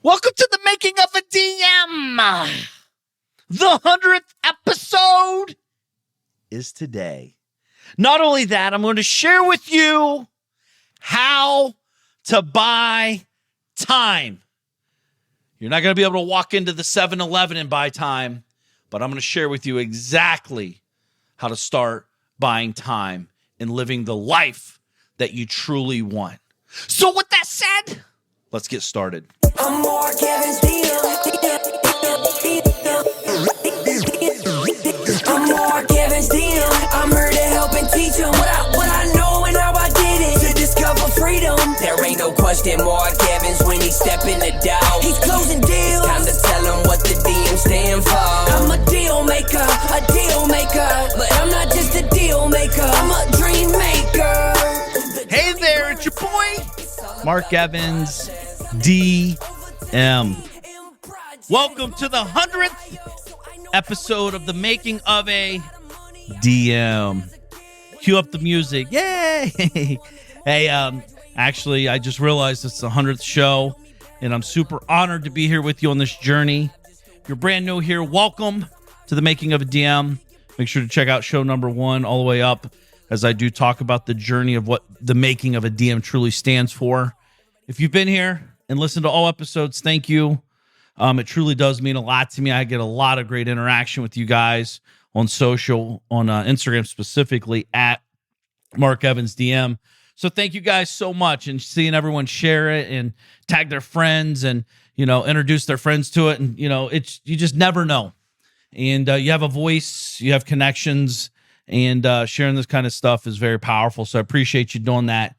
Welcome to the making of a DM. The 100th episode is today. Not only that, I'm going to share with you how to buy time. You're not going to be able to walk into the 7-Eleven and buy time, but I'm going to share with you exactly how to start buying time and living the life that you truly want. So with that said, let's get started. I'm more Kevin's deal. I'm more Kevin's deal. I'm here to help and teach him what I know and how I did it. To discover freedom. There ain't no question more Kevin's when he step in the door. He's closing deals. It's time to tell him what the DM stand for. I'm a deal maker. But I'm not just a deal maker. I'm a dream maker. Hey there, it's your boy, Mark Evans, DM. Welcome to the 100th episode of the making of a DM. Cue up the music. Yay! Hey, actually, I just realized it's the 100th show, and I'm super honored to be here with you on this journey. If you're brand new here, welcome to the making of a DM. Make sure to check out show number 1 all the way up, as I do talk about the journey of what the making of a DM truly stands for. If you've been here and listened to all episodes, thank you. It truly does mean a lot to me. I get a lot of great interaction with you guys on social, on Instagram specifically, at Mark Evans DM. So thank you guys so much, and seeing everyone share it and tag their friends and, introduce their friends to it. And, you just never know. And you have a voice, you have connections, and sharing this kind of stuff is very powerful. So I appreciate you doing that.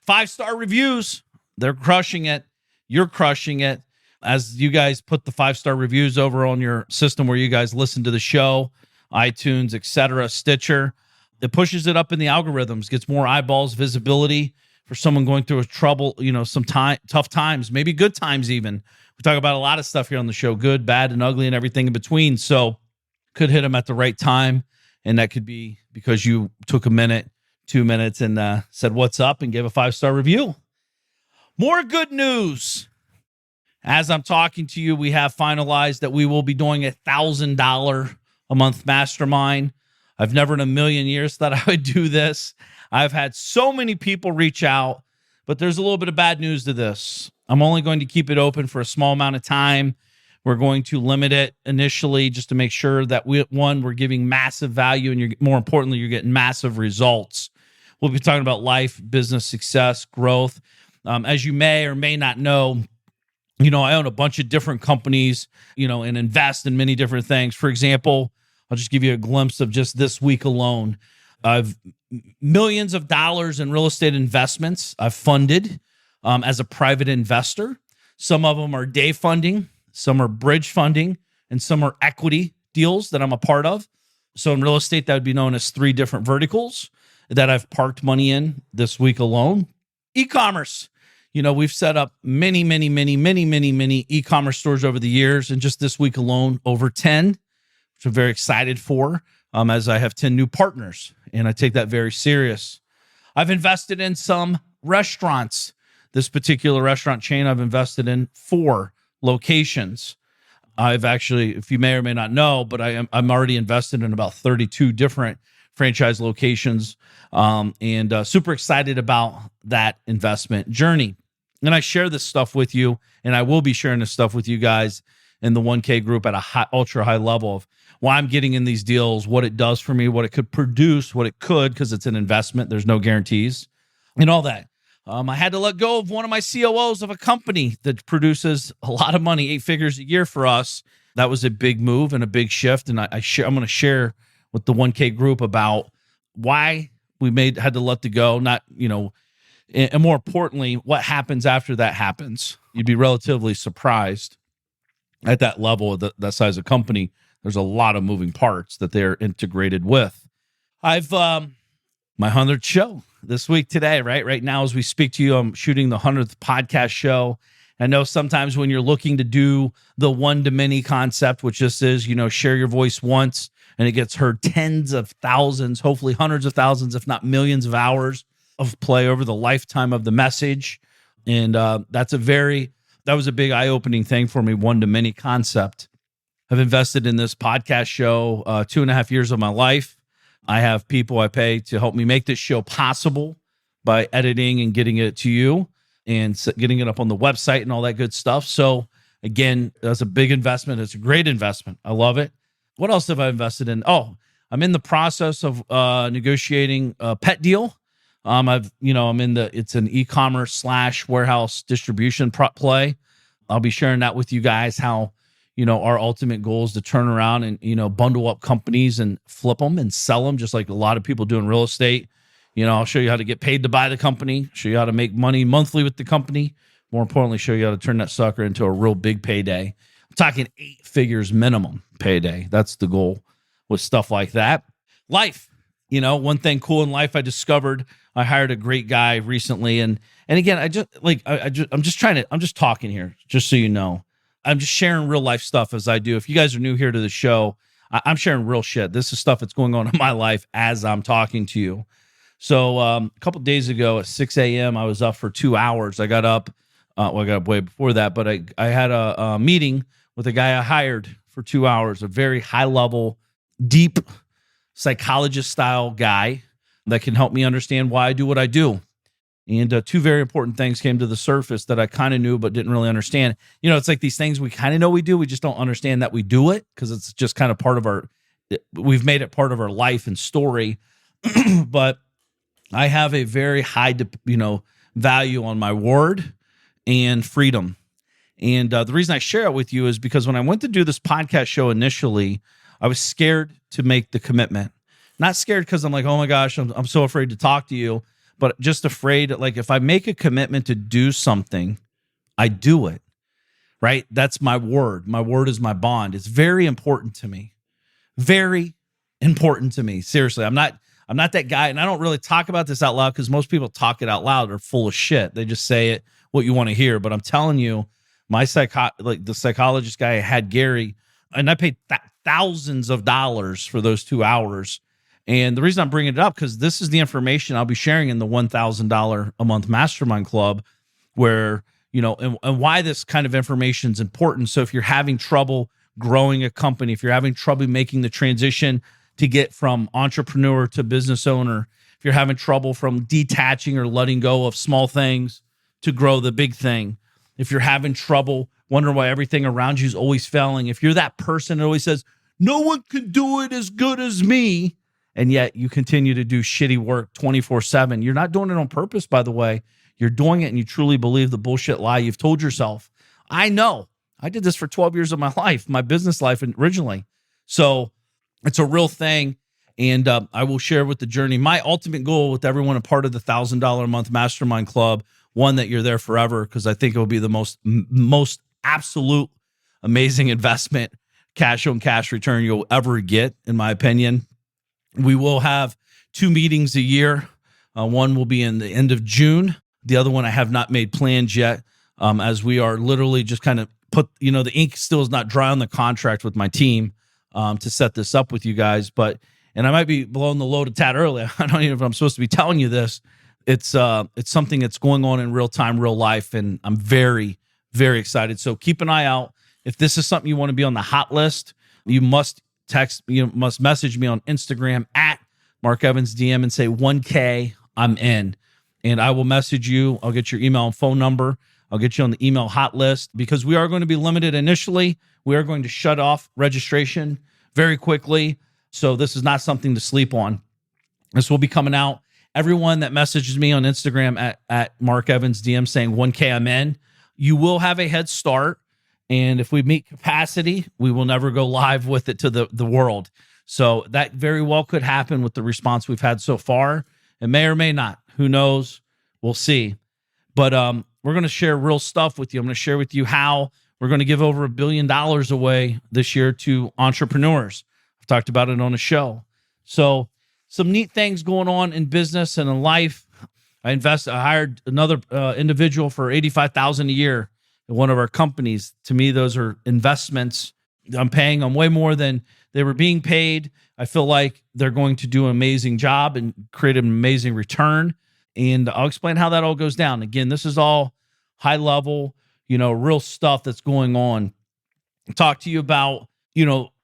5-star reviews, they're crushing it. You're crushing it. As you guys put the 5-star reviews over on your system where you guys listen to the show, iTunes, etc., Stitcher, it pushes it up in the algorithms, gets more eyeballs, visibility for someone going through a trouble, some tough times, maybe good times even. We talk about a lot of stuff here on the show, good, bad, and ugly, and everything in between. So could hit them at the right time, and that could be because you took a minute, 2 minutes, and said what's up and gave a 5-star review. More good news. As I'm talking to you, we have finalized that we will be doing a $1,000 a month mastermind. I've never in a million years thought I would do this. I've had so many people reach out, but there's a little bit of bad news to this. I'm only going to keep it open for a small amount of time. We're going to limit it initially just to make sure that we're giving massive value, and more importantly, you're getting massive results. We'll be talking about life, business success, growth. As you may or may not know, I own a bunch of different companies, and invest in many different things. For example, I'll just give you a glimpse of just this week alone. I've millions of dollars in real estate investments I've funded as a private investor. Some of them are day funding, some are bridge funding, and some are equity deals that I'm a part of. So in real estate, that would be known as 3 different verticals that I've parked money in this week alone. E-commerce. We've set up many e-commerce stores over the years, and just this week alone, over 10, which I'm very excited for, as I have 10 new partners, and I take that very serious. I've invested in some restaurants. This particular restaurant chain I've invested in 4 locations. I've actually, if you may or may not know, but I'm already invested in about 32 different franchise locations, and super excited about that investment journey. And I share this stuff with you, and I will be sharing this stuff with you guys in the 1K group at a ultra high level of why I'm getting in these deals, what it does for me, what it could produce, what it could, because it's an investment. There's no guarantees and all that. I had to let go of one of my COOs of a company that produces a lot of money, 8 figures a year for us. That was a big move and a big shift. And I'm going to share with the 1K group about why we had to let the go, and more importantly, what happens after that happens. You'd be relatively surprised at that level of that size of company. There's a lot of moving parts that they're integrated with. I've my 100th show this week today, right now as we speak to you, I'm shooting the 100th podcast show. I know sometimes when you're looking to do the one-to-many concept, which this is, share your voice once and it gets heard tens of thousands, hopefully hundreds of thousands, if not millions of hours of play over the lifetime of the message. And that's a very that was a big eye-opening thing for me, one-to-many concept. I've invested in this podcast show 2.5 years of my life. I have people I pay to help me make this show possible by editing and getting it to you and getting it up on the website and all that good stuff. So again, that's a big investment. It's a great investment. I love it. What else have I invested in? Oh, I'm in the process of negotiating a pet deal. I'm it's an e-commerce / warehouse distribution play. I'll be sharing that with you guys, how, our ultimate goal is to turn around and, bundle up companies and flip them and sell them, just like a lot of people do in real estate. I'll show you how to get paid to buy the company, show you how to make money monthly with the company. More importantly, show you how to turn that sucker into a real big payday. I'm talking 8 figures minimum payday. That's the goal with stuff like that. Life, one thing cool in life I discovered. I hired a great guy recently, and again, I'm just talking here, just so you know. I'm just sharing real life stuff as I do. If you guys are new here to the show, I'm sharing real shit. This is stuff that's going on in my life as I'm talking to you. So a couple days ago at 6 a.m., I was up for 2 hours. I got up. I got up way before that, but I had a meeting with a guy I hired for 2 hours, a very high level, deep psychologist style guy that can help me understand why I do what I do. And 2 very important things came to the surface that I kind of knew but didn't really understand. It's like these things we kind of know we do. We just don't understand that we do it because it's just kind of part of we've made it part of our life and story. But I have a very high, value on my word and freedom. And the reason I share it with you is because when I went to do this podcast show initially, I was scared to make the commitment. Not scared because I'm like, oh my gosh, I'm so afraid to talk to you, but just afraid, like if I make a commitment to do something, I do it, right? That's my word. My word is my bond. It's very important to me. Very important to me. Seriously, I'm not that guy, and I don't really talk about this out loud because most people talk it out loud are full of shit. They just say it what you want to hear. But I'm telling you, the psychologist guy I had, Gary, and I paid thousands of dollars for those 2 hours. And the reason I'm bringing it up, because this is the information I'll be sharing in the $1,000 a month Mastermind Club, where, and why this kind of information is important. So if you're having trouble growing a company, if you're having trouble making the transition to get from entrepreneur to business owner, if you're having trouble from detaching or letting go of small things to grow the big thing, if you're having trouble wondering why everything around you is always failing, if you're that person that always says, no one can do it as good as me, and yet you continue to do shitty work 24/7, you're not doing it on purpose, by the way. You're doing it and you truly believe the bullshit lie you've told yourself. I know. I did this for 12 years of my life, my business life originally. So it's a real thing. And I will share with the journey. My ultimate goal with everyone a part of the $1,000 a month Mastermind Club, one, that you're there forever, because I think it will be the most absolute amazing investment, cash on cash return you'll ever get, in my opinion. We will have 2 meetings a year. One will be in the end of June. The other one I have not made plans yet, as we are literally just kind of the ink still is not dry on the contract with my team to set this up with you guys. And I might be blowing the load a tad early. I don't even know if I'm supposed to be telling you this. It's something that's going on in real time, real life, and I'm very, very excited. So keep an eye out. If this is something you want to be on the hot list, you must message me on Instagram at Mark Evans DM and say 1K, I'm in. And I will message you. I'll get your email and phone number. I'll get you on the email hot list, because we are going to be limited initially. We are going to shut off registration very quickly. So this is not something to sleep on. This will be coming out. Everyone that messages me on Instagram at Mark Evans DM saying 1K, I'm in, you will have a head start. And if we meet capacity, we will never go live with it to the world. So that very well could happen with the response we've had so far. It may or may not. Who knows? We'll see. But we're going to share real stuff with you. I'm going to share with you how we're going to give over $1 billion away this year to entrepreneurs. I've talked about it on a show. So some neat things going on in business and in life. I hired another individual for $85,000 a year in one of our companies. To me, those are investments. I'm paying them way more than they were being paid. I feel like they're going to do an amazing job and create an amazing return. And I'll explain how that all goes down. Again, this is all high level, real stuff that's going on. Talk to you about,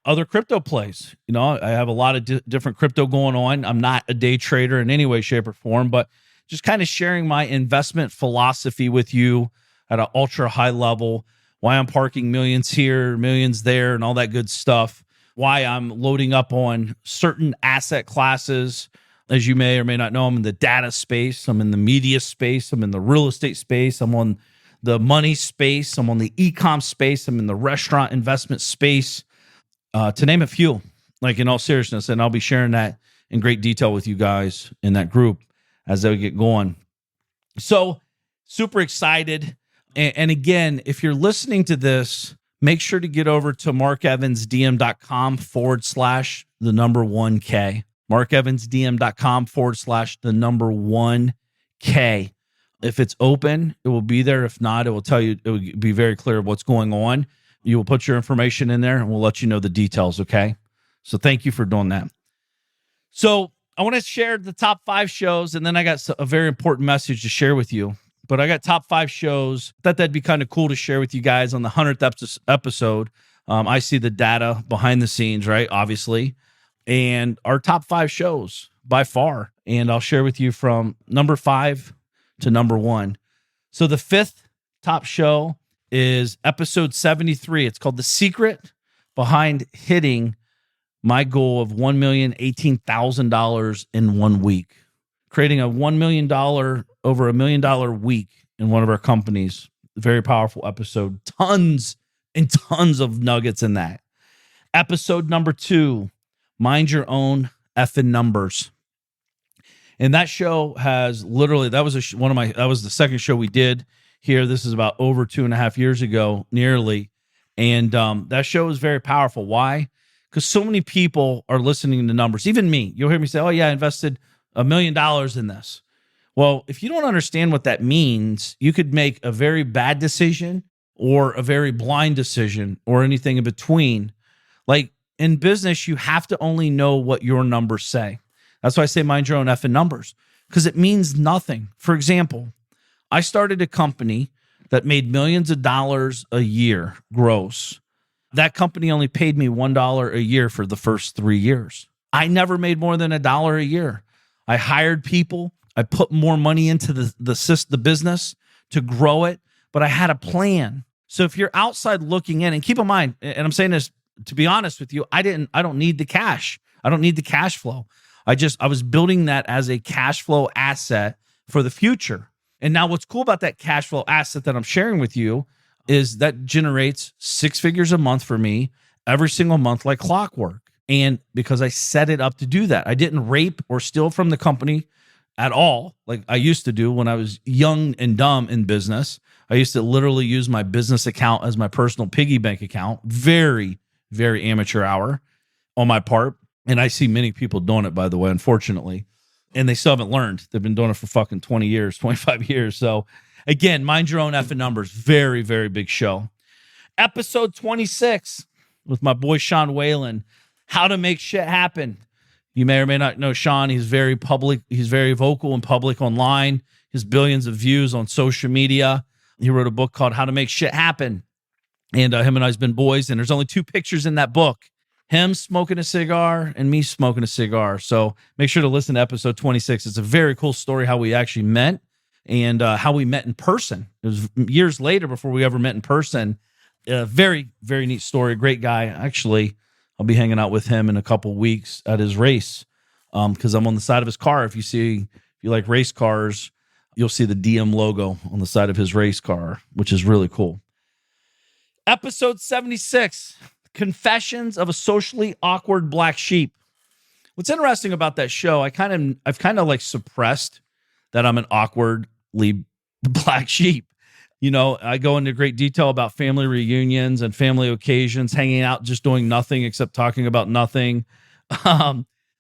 other crypto plays. I have a lot of different crypto going on. I'm not a day trader in any way, shape, or form, but just kind of sharing my investment philosophy with you at an ultra high level, why I'm parking millions here, millions there, and all that good stuff, why I'm loading up on certain asset classes. As you may or may not know, I'm in the data space, I'm in the media space, I'm in the real estate space, I'm on the money space, I'm on the e-com space, I'm in the restaurant investment space, to name a few, like in all seriousness. And I'll be sharing that in great detail with you guys in that group as they get going. So super excited. And again, if you're listening to this, make sure to get over to markevansdm.com/1K. markevansdm.com/1K. If it's open, it will be there. If not, it will tell you, it will be very clear what's going on. You will put your information in there and we'll let you know the details, okay? So thank you for doing that. So I want to share the top 5 shows, and then I got a very important message to share with you. But I got top 5 shows. Thought that'd be kind of cool to share with you guys on the 100th episode. I see the data behind the scenes, right? Obviously. And our top 5 shows by far. And I'll share with you from number 5 to number 1. So the 5th top show is episode 73. It's called The Secret Behind Hitting My Goal of $1,018,000 in 1 week. Creating a $1 million, over $1 million week in one of our companies. Very powerful episode. Tons and tons of nuggets in that. Episode number 2, Mind Your Own Effing Numbers. And that show has literally, that was that was the second show we did here. This is about over 2.5 years ago, nearly. And that show is very powerful. Why? Because so many people are listening to numbers. Even me. You'll hear me say, oh yeah, I invested $1 million in this. Well, if you don't understand what that means, you could make a very bad decision or a very blind decision or anything in between. Like in business, you have to only know what your numbers say. That's why I say mind your own effing numbers, because it means nothing. For example, I started a company that made millions of dollars a year gross. That company only paid me $1 a year for the first 3 years. I never made more than $1 a year. I hired people. I put more money into the business to grow it, but I had a plan. So if you're outside looking in, and keep in mind, and I'm saying this to be honest with you, I don't need the cash. I don't need the cash flow. I was building that as a cash flow asset for the future. And now what's cool about that cash flow asset that I'm sharing with you is that generates 6 figures a month for me every single month like clockwork. And because I set it up to do that, I didn't rape or steal from the company at all, like I used to do when I was young and dumb in business. I used to literally use my business account as my personal piggy bank account. Very, very amateur hour on my part. And I see many people doing it, by the way, unfortunately. And they still haven't learned. They've been doing it for fucking 20 years, 25 years. So again, mind your own effing numbers. Very, very big show. Episode 26 with my boy Sean Whalen. How to make shit happen. You may or may not know Sean. He's very public. He's very vocal and public online. He has billions of views on social media. He wrote a book called How to Make Shit Happen. And him and I's been boys. And there's only 2 pictures in that book. Him smoking a cigar and me smoking a cigar. So make sure to listen to episode 26. It's a very cool story how we actually met and how we met in person. It was years later before we ever met in person. Very, very neat story. Great guy. Actually, I'll be hanging out with him in a couple weeks at his race because I'm on the side of his car. If you like race cars, you'll see the DM logo on the side of his race car, which is really cool. Episode 76. Confessions of a Socially Awkward Black Sheep. What's interesting about that show, I've kind of like suppressed that I'm an awkwardly black sheep. You know, I go into great detail about family reunions and family occasions, hanging out, just doing nothing except talking about nothing.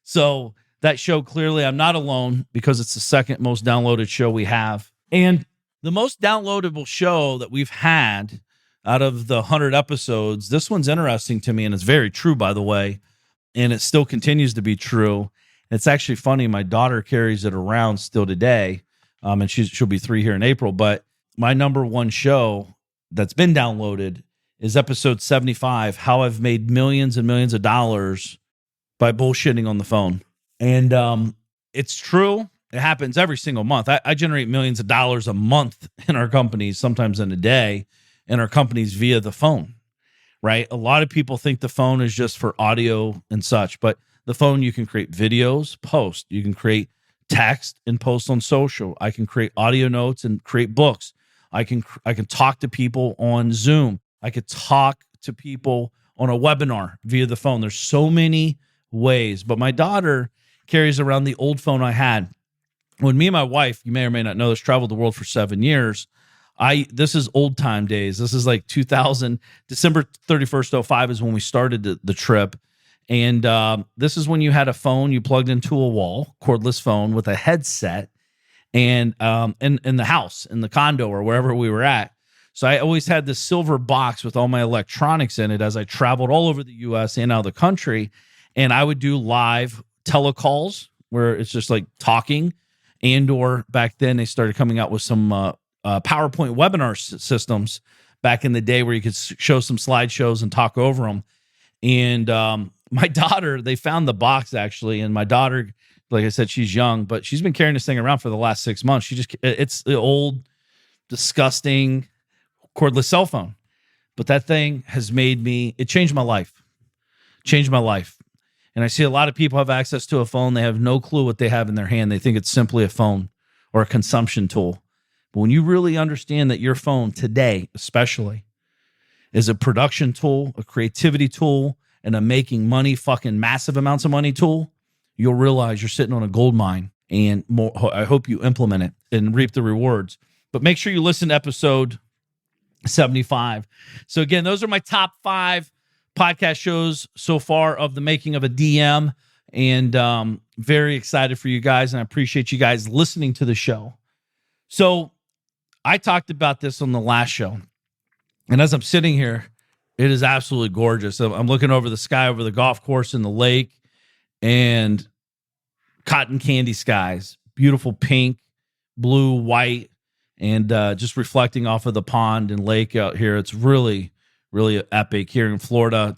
So that show, clearly I'm not alone because it's the second most downloaded show we have. And the most downloadable show that we've had out of the 100 episodes, this one's interesting to me, and it's very true, by the way, and it still continues to be true. It's actually funny. My daughter carries it around still today, and she'll be 3 here in April. But my number one show that's been downloaded is episode 75, how I've made millions and millions of dollars by bullshitting on the phone. And it's true. It happens every single month. I generate millions of dollars a month in our companies, sometimes in a day, in our companies via the phone, right? A lot of people think the phone is just for audio and such, but the phone, you can create videos, post. You can create text and post on social. I can create audio notes and create books. I can talk to people on Zoom. I could talk to people on a webinar via the phone. There's so many ways. But my daughter carries around the old phone I had. When me and my wife, you may or may not know this, traveled the world for 7 years. This is old time days. This is like 2000, December 31st, 05 is when we started the trip. And this is when you had a phone you plugged into a wall, cordless phone with a headset, and in the house, in the condo or wherever we were at. So I always had this silver box with all my electronics in it as I traveled all over the U.S. and out of the country. And I would do live telecalls where it's just like talking, or back then they started coming out with some PowerPoint webinar systems back in the day where you could show some slideshows and talk over them. And my daughter, they found the box actually, and my daughter, like I said, she's young, but she's been carrying this thing around for the last 6 months. It's the old, disgusting cordless cell phone, but that thing has it changed my life. And I see a lot of people have access to a phone. They have no clue what they have in their hand. They think it's simply a phone or a consumption tool. But when you really understand that your phone today, especially, is a production tool, a creativity tool, and a making money, fucking massive amounts of money tool, you'll realize you're sitting on a gold mine. And I hope you implement it and reap the rewards. But make sure you listen to episode 75. So again, those are my top 5 podcast shows so far of the making of a DM. And very excited for you guys. And I appreciate you guys listening to the show. So I talked about this on the last show. And as I'm sitting here, it is absolutely gorgeous. I'm looking over the sky, over the golf course and the lake, and cotton candy skies, beautiful pink, blue, white, and just reflecting off of the pond and lake out here. It's really, really epic here in Florida.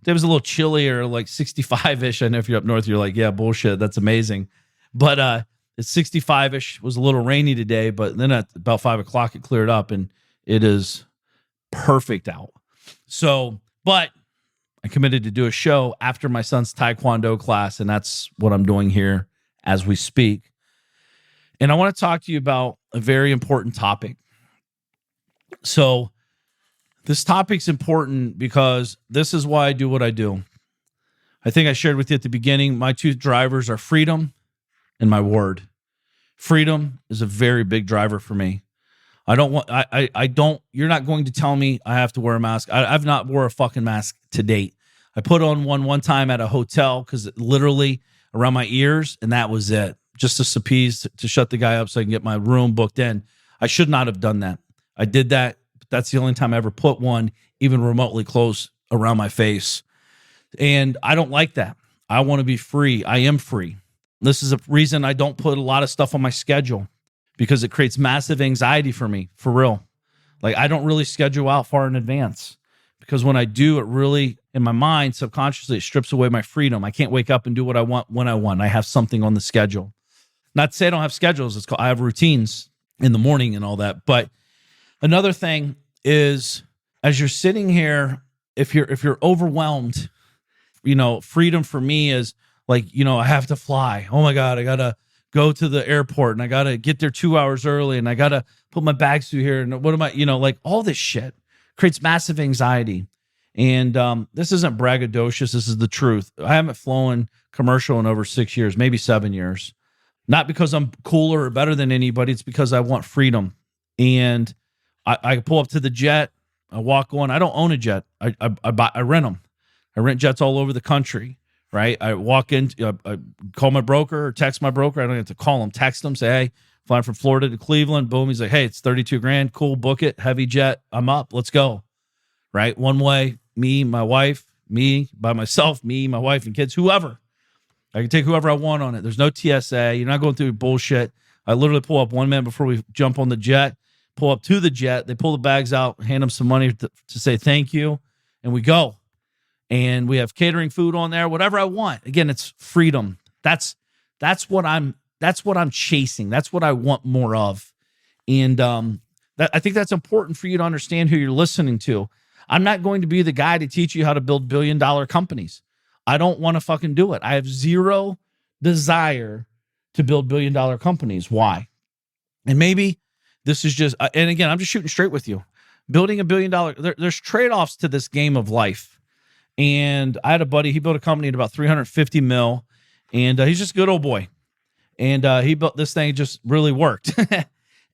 It was a little chillier, like 65-ish. I know if you're up north, you're like, yeah, bullshit, that's amazing. But it's 65-ish. It was a little rainy today, but then at about 5 o'clock, it cleared up, and it is perfect out. So, but I committed to do a show after my son's Taekwondo class, and that's what I'm doing here as we speak. And I want to talk to you about a very important topic. So this topic's important because this is why I do what I do. I think I shared with you at the beginning, my 2 drivers are freedom and my word. Freedom is a very big driver for me. I don't, you're not going to tell me I have to wear a mask. I've not wore a fucking mask to date. I put on one time at a hotel because literally around my ears, and that was it. Just to appease, to shut the guy up so I can get my room booked in. I should not have done that. I did that, but that's the only time I ever put one even remotely close around my face. And I don't like that. I want to be free. I am free. This is a reason I don't put a lot of stuff on my schedule, because it creates massive anxiety for me, for real. Like, I don't really schedule out far in advance, because when I do, it really, in my mind, subconsciously, it strips away my freedom. I can't wake up and do what I want when I want. I have something on the schedule. Not to say I don't have schedules. I have routines in the morning and all that. But another thing is, as you're sitting here, if you're overwhelmed, freedom for me is like, I have to fly. Oh my God, I got to go to the airport, and I got to get there 2 hours early, and I got to put my bags through here. And what am I, like all this shit creates massive anxiety. And this isn't braggadocious. This is the truth. I haven't flown commercial in over 6 years, maybe 7 years. Not because I'm cooler or better than anybody. It's because I want freedom. And I pull up to the jet. I walk on. I don't own a jet. I rent them. I rent jets all over the country. Right? I walk in, I call my broker or text my broker. I don't have to call him, text him, say, hey, flying from Florida to Cleveland. Boom. He's like, hey, it's $32,000. Cool. Book it. Heavy jet. I'm up. Let's go. Right? One way, me, my wife, me by myself, me, my wife and kids, whoever. I can take whoever I want on it. There's no TSA. You're not going through bullshit. I literally pull up 1 minute before we jump on the jet. pull up to the jet. They pull the bags out, hand them some money to say thank you, and we go. And we have catering food on there, whatever I want. Again, it's freedom. That's what I'm chasing. That's what I want more of. And I think that's important for you to understand who you're listening to. I'm not going to be the guy to teach you how to build billion-dollar companies. I don't want to fucking do it. I have zero desire to build billion-dollar companies. Why? And maybe this is just, and again, I'm just shooting straight with you. Building $1 billion, there's trade-offs to this game of life. And I had a buddy, he built a company at about 350 mil, and he's just a good old boy. And he built this thing, just really worked.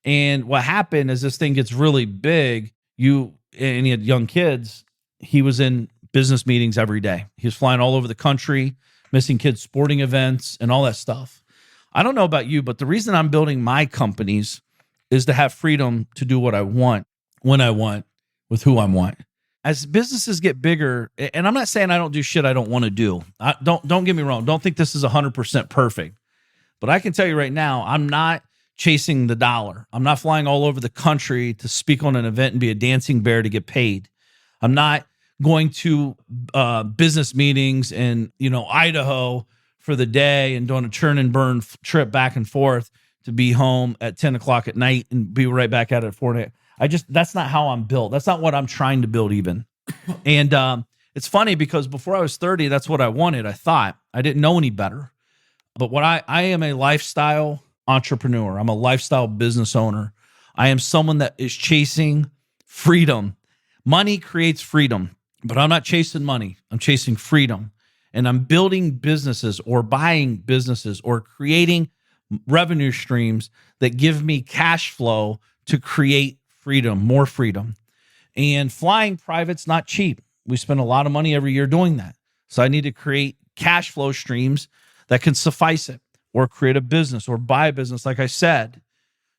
And what happened is this thing gets really big. And he had young kids. He was in business meetings every day. He was flying all over the country, missing kids' sporting events and all that stuff. I don't know about you, but the reason I'm building my companies is to have freedom to do what I want, when I want, with who I want. As businesses get bigger, and I'm not saying I don't do shit I don't want to do. Don't get me wrong. Don't think this is 100% perfect. But I can tell you right now, I'm not chasing the dollar. I'm not flying all over the country to speak on an event and be a dancing bear to get paid. I'm not going to business meetings in Idaho for the day and doing a churn and burn trip back and forth to be home at 10 o'clock at night and be right back at it at 4 that's not how I'm built. That's not what I'm trying to build even. And it's funny because before I was 30, that's what I wanted. I thought I didn't know any better. But what I am a lifestyle entrepreneur. I'm a lifestyle business owner. I am someone that is chasing freedom. Money creates freedom, but I'm not chasing money. I'm chasing freedom. And I'm building businesses or buying businesses or creating revenue streams that give me cash flow to create freedom, more freedom. And flying private's not cheap. We spend a lot of money every year doing that. So I need to create cash flow streams that can suffice it, or create a business or buy a business, like I said.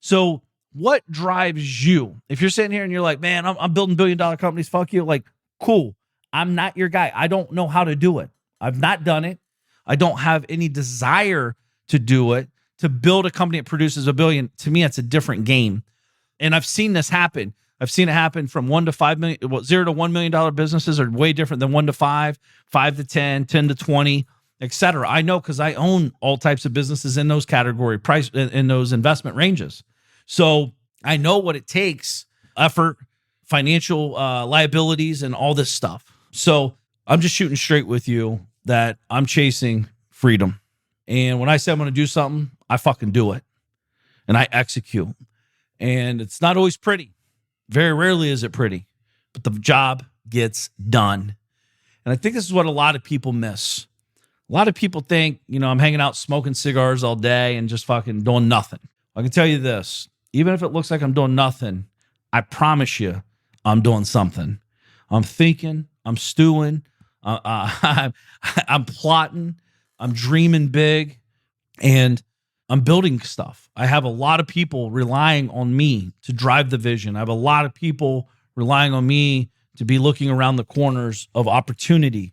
So what drives you? If you're sitting here and you're like, man, I'm building $1 billion companies, fuck you. Like, cool. I'm not your guy. I don't know how to do it. I've not done it. I don't have any desire to do it. To build a company that produces $1 billion, to me, it's a different game. And I've seen this happen. I've seen it happen from 1 to 5 million, $0 to $1 million businesses are way different than 1 to 5, 5 to 10, 10 to 20, etc. I know because I own all types of businesses in those category price in those investment ranges. So I know what it takes, effort, financial liabilities, and all this stuff. So I'm just shooting straight with you that I'm chasing freedom. And when I say I'm going to do something, I fucking do it. And I execute. And it's not always pretty. Very rarely is it pretty. But the job gets done. And I think this is what a lot of people miss. A lot of people think, I'm hanging out smoking cigars all day and just fucking doing nothing. I can tell you this. Even if it looks like I'm doing nothing, I promise you I'm doing something. I'm thinking, I'm stewing, I'm plotting, I'm dreaming big, and I'm building stuff. I have a lot of people relying on me to drive the vision. I have a lot of people relying on me to be looking around the corners of opportunity.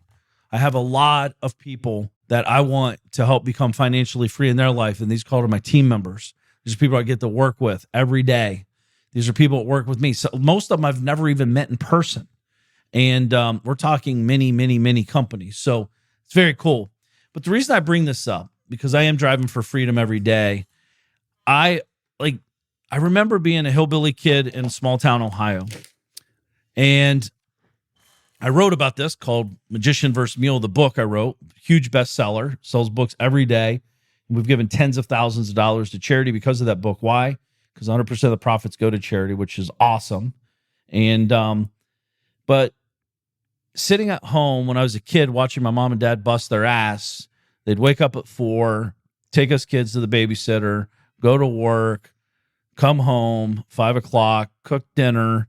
I have a lot of people that I want to help become financially free in their life, and these called are my team members. These are people I get to work with every day. These are people that work with me. So most of them I've never even met in person. And we're talking many, many, many companies. So it's very cool. But the reason I bring this up, because I am driving for freedom every day. I remember being a hillbilly kid in small town Ohio. And I wrote about this called Magician vs. Mule, the book I wrote. Huge bestseller, sells books every day. And we've given tens of thousands of dollars to charity because of that book. Why? Because 100% of the profits go to charity, which is awesome. And but sitting at home when I was a kid watching my mom and dad bust their ass, they'd wake up at 4, take us kids to the babysitter, go to work, come home, 5 o'clock, cook dinner,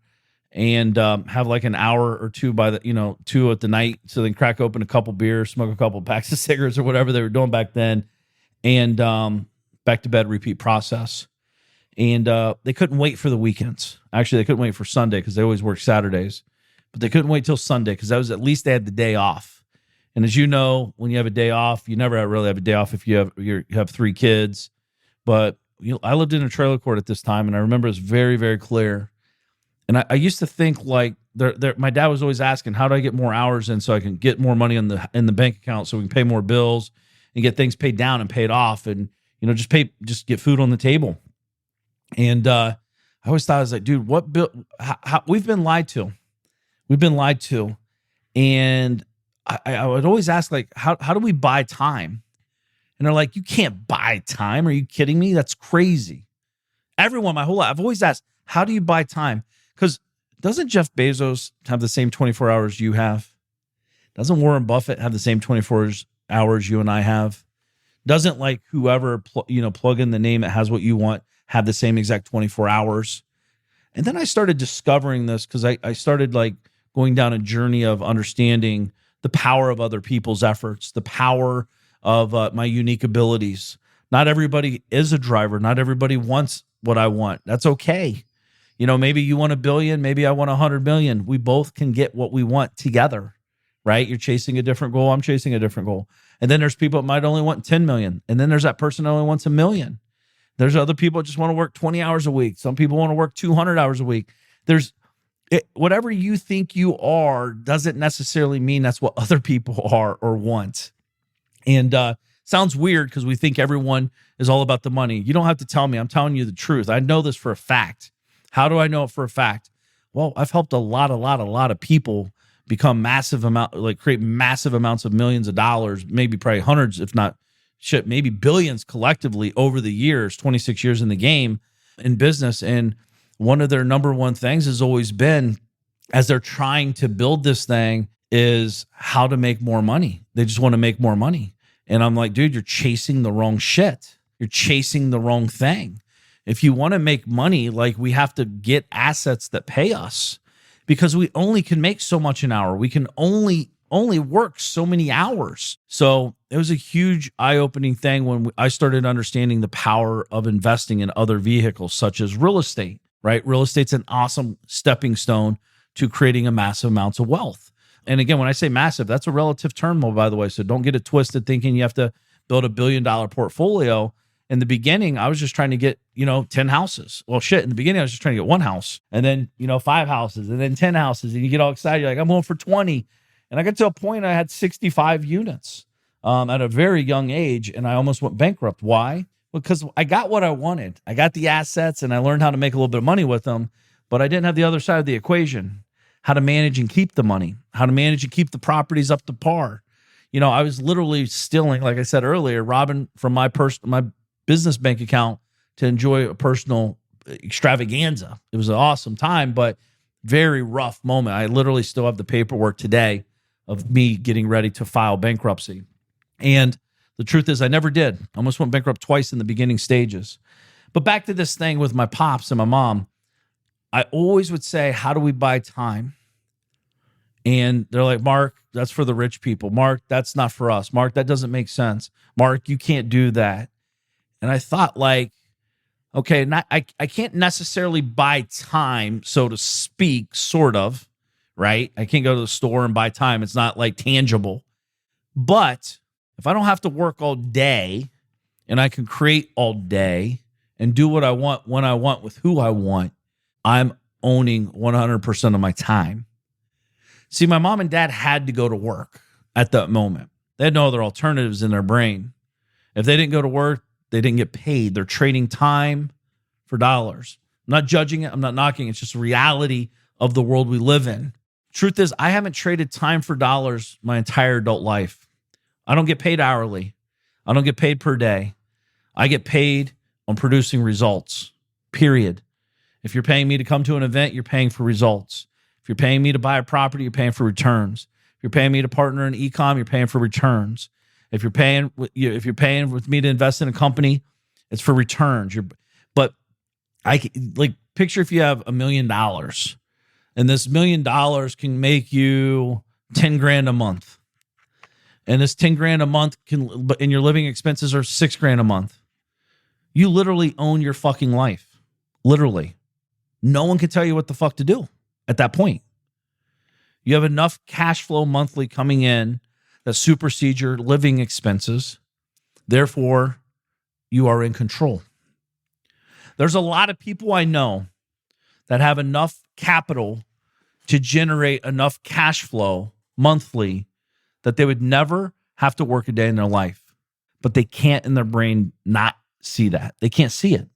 and have like an hour or two by the 2 at the night, so then crack open a couple beers, smoke a couple packs of cigarettes or whatever they were doing back then, and back to bed, repeat process. And they couldn't wait for the weekends. Actually, they couldn't wait for Sunday because they always work Saturdays, but they couldn't wait till Sunday because that was at least they had the day off. And as you know, when you have a day off, you never really have a day off if you have 3 kids. But I lived in a trailer court at this time, and I remember it was very, very clear. And I used to think like my dad was always asking, how do I get more hours in so I can get more money in the bank account so we can pay more bills and get things paid down and paid off and, just get food on the table. And I always thought, I was like, dude, how we've been lied to. We've been lied to. And I would always ask, like, how do we buy time? And they're like, you can't buy time. Are you kidding me? That's crazy. Everyone, my whole life, I've always asked, how do you buy time? Because doesn't Jeff Bezos have the same 24 hours you have? Doesn't Warren Buffett have the same 24 hours you and I have? Doesn't like whoever, plug in the name that has what you want have the same exact 24 hours? And then I started discovering this because I started like going down a journey of understanding the power of other people's efforts, the power of my unique abilities. Not everybody is a driver. Not everybody wants what I want. That's okay. Maybe you want $1 billion, maybe I want $100 million. We both can get what we want together, right? You're chasing a different goal. I'm chasing a different goal. And then there's people that might only want 10 million. And then there's that person that only wants $1 million. There's other people that just want to work 20 hours a week. Some people want to work 200 hours a week. Whatever you think you are doesn't necessarily mean that's what other people are or want. And sounds weird because we think everyone is all about the money. You don't have to tell me. I'm telling you the truth. I know this for a fact. How do I know it for a fact? Well, I've helped a lot of people become create massive amounts of millions of dollars, maybe probably hundreds, if not maybe billions collectively over the years, 26 years in the game in business. And one of their number one things has always been, as they're trying to build this thing, is how to make more money. They just want to make more money. And I'm like, dude, you're chasing the wrong shit. You're chasing the wrong thing. If you want to make money, like, we have to get assets that pay us, because we only can make so much an hour. We can only work so many hours. So it was a huge eye-opening thing when I started understanding the power of investing in other vehicles, such as real estate, right? Real estate's an awesome stepping stone to creating a massive amounts of wealth. And again, when I say massive, that's a relative term, by the way. So don't get it twisted thinking you have to build $1 billion portfolio. In the beginning, I was just trying to get, 10 houses. Well, shit, in the beginning, I was just trying to get 1 house, and then, 5 houses, and then 10 houses. And you get all excited. You're like, I'm going for 20. And I got to a point I had 65 units at a very young age, and I almost went bankrupt. Why? Because I got what I wanted. I got the assets, and I learned how to make a little bit of money with them, but I didn't have the other side of the equation, how to manage and keep the money, how to manage and keep the properties up to par. I was literally stealing, like I said earlier, robbing from my business bank account to enjoy a personal extravaganza. It was an awesome time, but very rough moment. I literally still have the paperwork today of me getting ready to file bankruptcy. And the truth is, I never did. I almost went bankrupt twice in the beginning stages. But back to this thing with my pops and my mom, I always would say, how do we buy time? And they're like, Mark, that's for the rich people. Mark, that's not for us. Mark, that doesn't make sense. Mark, you can't do that. And I thought, like, okay, I can't necessarily buy time, so to speak, sort of, right? I can't go to the store and buy time. It's not like tangible. But if I don't have to work all day and I can create all day and do what I want when I want with who I want, I'm owning 100% of my time. See, my mom and dad had to go to work at that moment. They had no other alternatives in their brain. If they didn't go to work, they didn't get paid. They're trading time for dollars. I'm not judging it. I'm not knocking it. It's just a reality of the world we live in. Truth is, I haven't traded time for dollars my entire adult life. I don't get paid hourly. I don't get paid per day. I get paid on producing results, period. If you're paying me to come to an event, you're paying for results. If you're paying me to buy a property, you're paying for returns. If you're paying me to partner in e-com, you're paying for returns. If you're paying with me to invest in a company, it's for returns. But picture if you have $1 million, and this $1 million can make you 10 grand a month, and this 10 grand a month and your living expenses are 6 grand a month. You literally own your fucking life, literally. No one can tell you what the fuck to do at that point. You have enough cash flow monthly coming in that supersedes your living expenses. Therefore, you are in control. There's a lot of people I know that have enough capital to generate enough cash flow monthly that they would never have to work a day in their life. But they can't in their brain not see that. They can't see it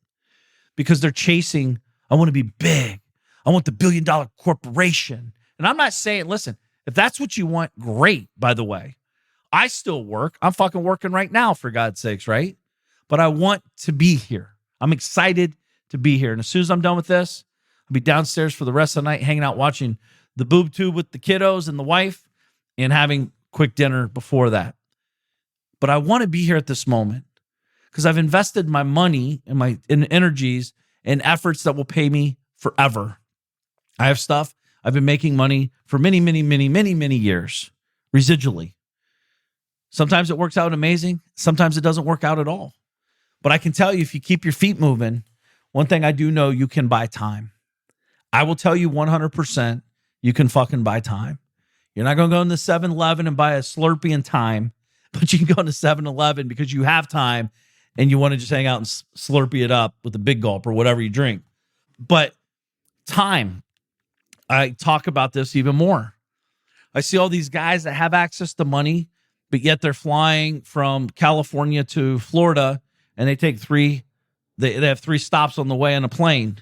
because they're chasing, I want to be big. I want the $1 billion corporation. And I'm not saying, listen, if that's what you want, great, by the way. I still work. I'm fucking working right now, for God's sakes, right? But I want to be here. I'm excited to be here. And as soon as I'm done with this, I'll be downstairs for the rest of the night, hanging out, watching the boob tube with the kiddos and the wife, and having quick dinner before that. But I want to be here at this moment because I've invested my money and my energies and efforts that will pay me forever. I have stuff. I've been making money for many, many, many, many, many years, residually. Sometimes it works out amazing. Sometimes it doesn't work out at all. But I can tell you, if you keep your feet moving, one thing I do know, you can buy time. I will tell you 100%, you can fucking buy time. You're not going to go into 7-Eleven and buy a Slurpee in time, but you can go into 7-Eleven because you have time and you want to just hang out and Slurpee it up with a big gulp or whatever you drink. But time, I talk about this even more. I see all these guys that have access to money, but yet they're flying from California to Florida and they take they have 3 stops on the way on a plane.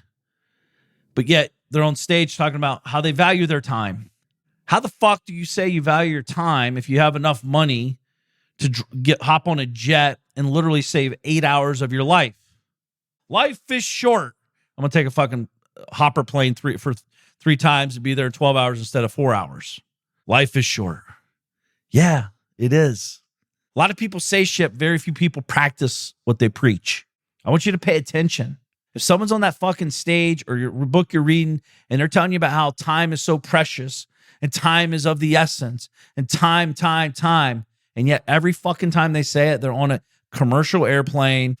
But yet they're on stage talking about how they value their time. How the fuck do you say you value your time if you have enough money to hop on a jet and literally save 8 hours of your life? Life is short. I'm going to take a fucking hopper plane for 3 times and be there 12 hours instead of 4 hours. Life is short. Yeah, it is. A lot of people say shit. Very few people practice what they preach. I want you to pay attention. If someone's on that fucking stage or your book you're reading and they're telling you about how time is so precious and time is of the essence and time, and yet every fucking time they say it, they're on a commercial airplane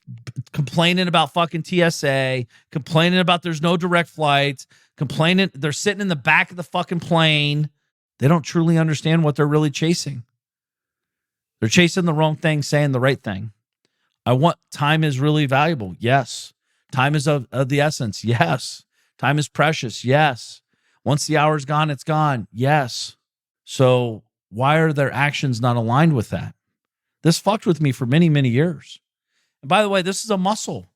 complaining about fucking TSA, complaining about there's no direct flights, complaining they're sitting in the back of the fucking plane. They don't truly understand what they're really chasing. They're chasing the wrong thing, saying the right thing. Time is really valuable. Yes. Time is of the essence. Yes. Time is precious. Yes. Once the hour's gone, it's gone. Yes. So why are their actions not aligned with that? This fucked with me for many, many years. And by the way, this is a muscle.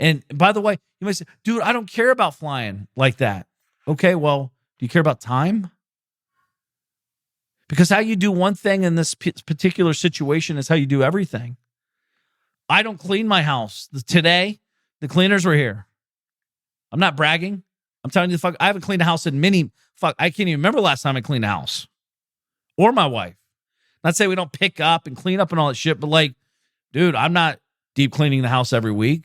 And by the way, you might say, dude, I don't care about flying like that. Okay, well, do you care about time? Because how you do one thing in this particular situation is how you do everything. I don't clean my house. Today, the cleaners were here. I'm not bragging. I'm telling you the fuck, I haven't cleaned a house in I can't even remember the last time I cleaned a house. Or my wife. Not say we don't pick up and clean up and all that shit, but like, dude, I'm not deep cleaning the house every week.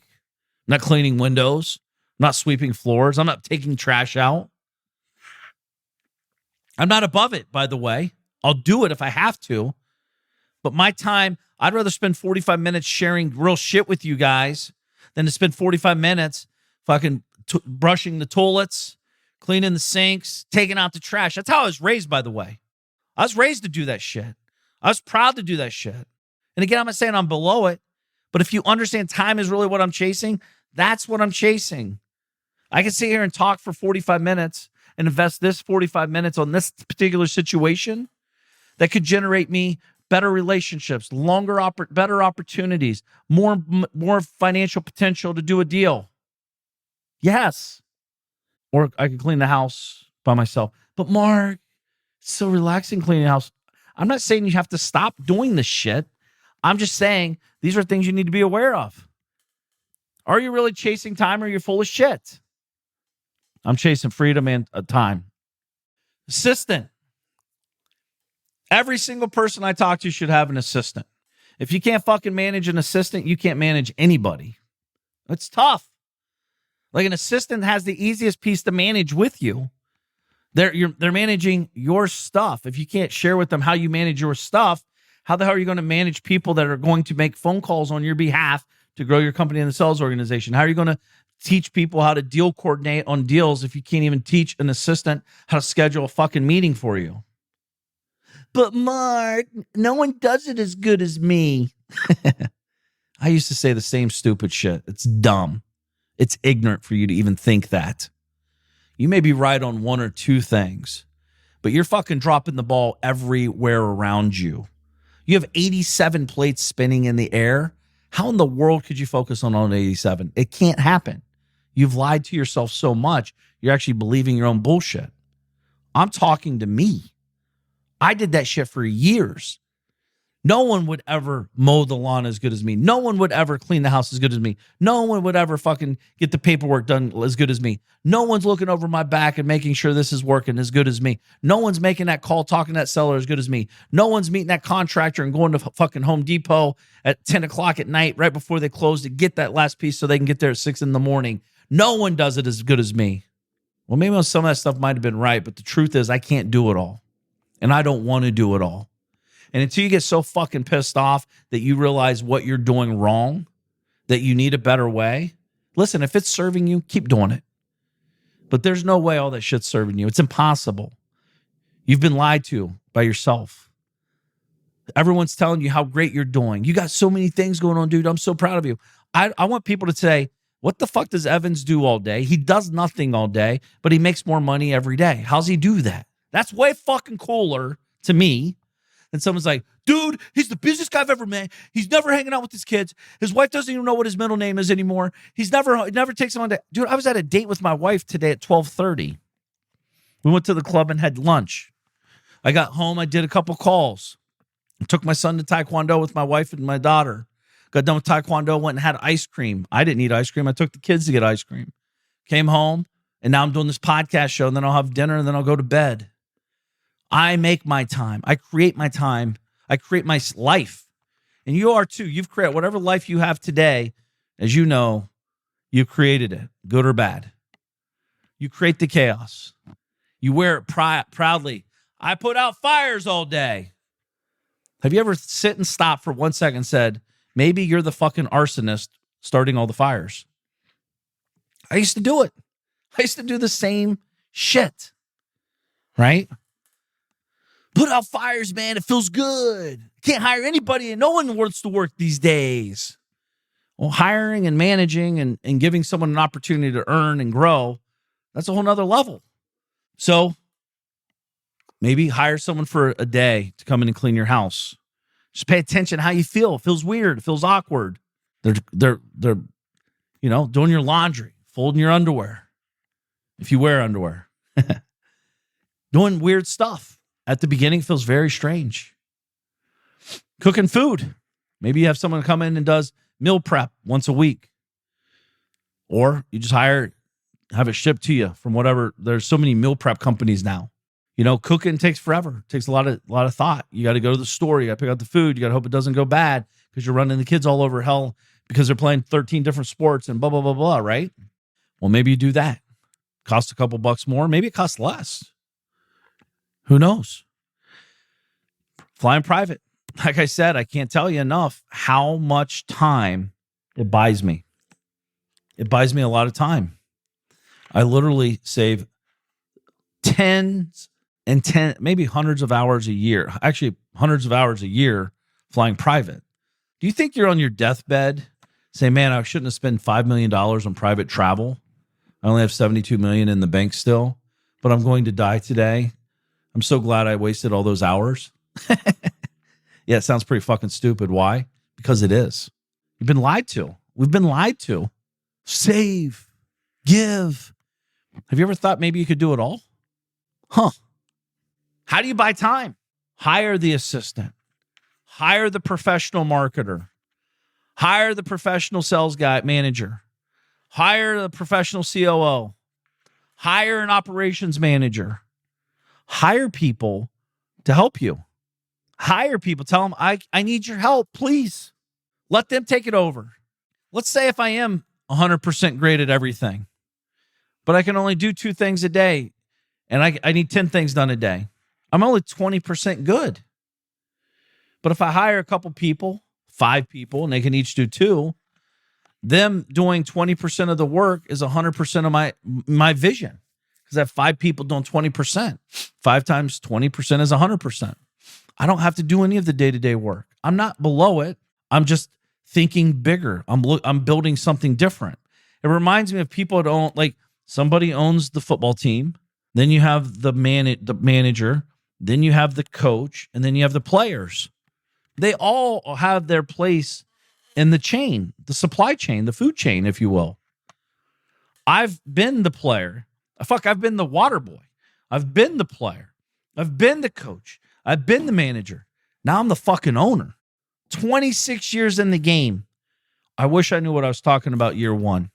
I'm not cleaning windows. I'm not sweeping floors. I'm not taking trash out. I'm not above it, by the way. I'll do it if I have to. But my time, I'd rather spend 45 minutes sharing real shit with you guys than to spend 45 minutes fucking brushing the toilets, cleaning the sinks, taking out the trash. That's how I was raised, by the way. I was raised to do that shit. I was proud to do that shit. And again, I'm not saying I'm below it, but if you understand time is really what I'm chasing, that's what I'm chasing. I can sit here and talk for 45 minutes and invest this 45 minutes on this particular situation that could generate me better relationships, better opportunities, more financial potential to do a deal. Yes. Or I could clean the house by myself. But Mark, it's so relaxing cleaning the house. I'm not saying you have to stop doing this shit. I'm just saying these are things you need to be aware of. Are you really chasing time or are you full of shit? I'm chasing freedom and time. Assistant. Every single person I talk to should have an assistant. If you can't fucking manage an assistant, you can't manage anybody. It's tough. Like an assistant has the easiest piece to manage with you. They're managing your stuff. If you can't share with them how you manage your stuff, how the hell are you going to manage people that are going to make phone calls on your behalf to grow your company in the sales organization? How are you going to teach people how to deal coordinate on deals if you can't even teach an assistant how to schedule a fucking meeting for you? But Mark, no one does it as good as me. I used to say the same stupid shit. It's dumb. It's ignorant for you to even think that. You may be right on one or two things, but you're fucking dropping the ball everywhere around you. You have 87 plates spinning in the air. How in the world could you focus on all 87? It can't happen. You've lied to yourself so much, you're actually believing your own bullshit. I'm talking to me. I did that shit for years. No one would ever mow the lawn as good as me. No one would ever clean the house as good as me. No one would ever fucking get the paperwork done as good as me. No one's looking over my back and making sure this is working as good as me. No one's making that call, talking to that seller as good as me. No one's meeting that contractor and going to fucking Home Depot at 10 o'clock at night right before they close to get that last piece so they can get there at 6 in the morning. No one does it as good as me. Well, maybe some of that stuff might have been right, but the truth is I can't do it all. And I don't want to do it all. And until you get so fucking pissed off that you realize what you're doing wrong, that you need a better way, listen, if it's serving you, keep doing it. But there's no way all that shit's serving you. It's impossible. You've been lied to by yourself. Everyone's telling you how great you're doing. You got so many things going on, dude. I'm so proud of you. I want people to say, what the fuck does Evans do all day? He does nothing all day, but he makes more money every day. How's he do that? That's way fucking cooler to me. And someone's like, dude, he's the busiest guy I've ever met. He's never hanging out with his kids. His wife doesn't even know what his middle name is anymore. He never takes him on date. Dude, I was at a date with my wife today at 12:30. We went to the club and had lunch. I got home. I did a couple calls. I took my son to Taekwondo with my wife and my daughter. Got done with Taekwondo, went and had ice cream. I didn't eat ice cream. I took the kids to get ice cream. Came home, and now I'm doing this podcast show, and then I'll have dinner, and then I'll go to bed. I make my time. I create my time. I create my life. And you are too. You've created whatever life you have today. As you know, you created it, good or bad. You create the chaos. You wear it proudly. I put out fires all day. Have you ever sit and stop for 1 second and said, maybe you're the fucking arsonist starting all the fires? I used to do it. I used to do the same shit. Right? Put out fires, man. It feels good. Can't hire anybody, and no one wants to work these days. Well, hiring and managing and giving someone an opportunity to earn and grow, that's a whole nother level. So maybe hire someone for a day to come in and clean your house. Just pay attention how you feel. It feels weird. It feels awkward. They're doing your laundry, folding your underwear, if you wear underwear. Doing weird stuff. At the beginning, it feels very strange. Cooking food. Maybe you have someone come in and does meal prep once a week. Or you just have it shipped to you from whatever. There's so many meal prep companies now. Cooking takes forever. It takes a lot of thought. You got to go to the store. You got to pick out the food. You got to hope it doesn't go bad because you're running the kids all over hell because they're playing 13 different sports and blah, blah, blah, blah, right? Well, maybe you do that. Costs a couple bucks more. Maybe it costs less. Who knows? Flying private. Like I said, I can't tell you enough how much time it buys me. It buys me a lot of time. I literally save tens and maybe hundreds of hours a year. Actually, hundreds of hours a year flying private. Do you think you're on your deathbed saying, man, I shouldn't have spent $5 million on private travel? I only have $72 million in the bank still, but I'm going to die today. I'm so glad I wasted all those hours. Yeah, it sounds pretty fucking stupid. Why? Because it is. You've been lied to. We've been lied to. Save. Give. Have you ever thought maybe you could do it all? Huh. How do you buy time? Hire the assistant. Hire the professional marketer. Hire the professional sales guy, manager. Hire the professional COO. Hire an operations manager. Hire people to help you. Hire people. Tell them, I need your help, please. Let them take it over. Let's say if I am 100% great at everything, but I can only do 2 things a day, and I need 10 things done a day. I'm only 20% good. But if I hire a couple people, 5 people, and they can each do 2, them doing 20% of the work is 100% of my vision. Because I have 5 people doing 20%. 5 times 20% is 100%. I don't have to do any of the day-to-day work. I'm not below it. I'm just thinking bigger. I'm building something different. It reminds me of people that own, like somebody owns the football team, then you have the manager, then you have the coach, and then you have the players. They all have their place in the chain, the supply chain, the food chain, if you will. I've been the player. I've been the water boy. I've been the player. I've been the coach. I've been the manager. Now I'm the fucking owner. 26 years in the game. I wish I knew what I was talking about year one.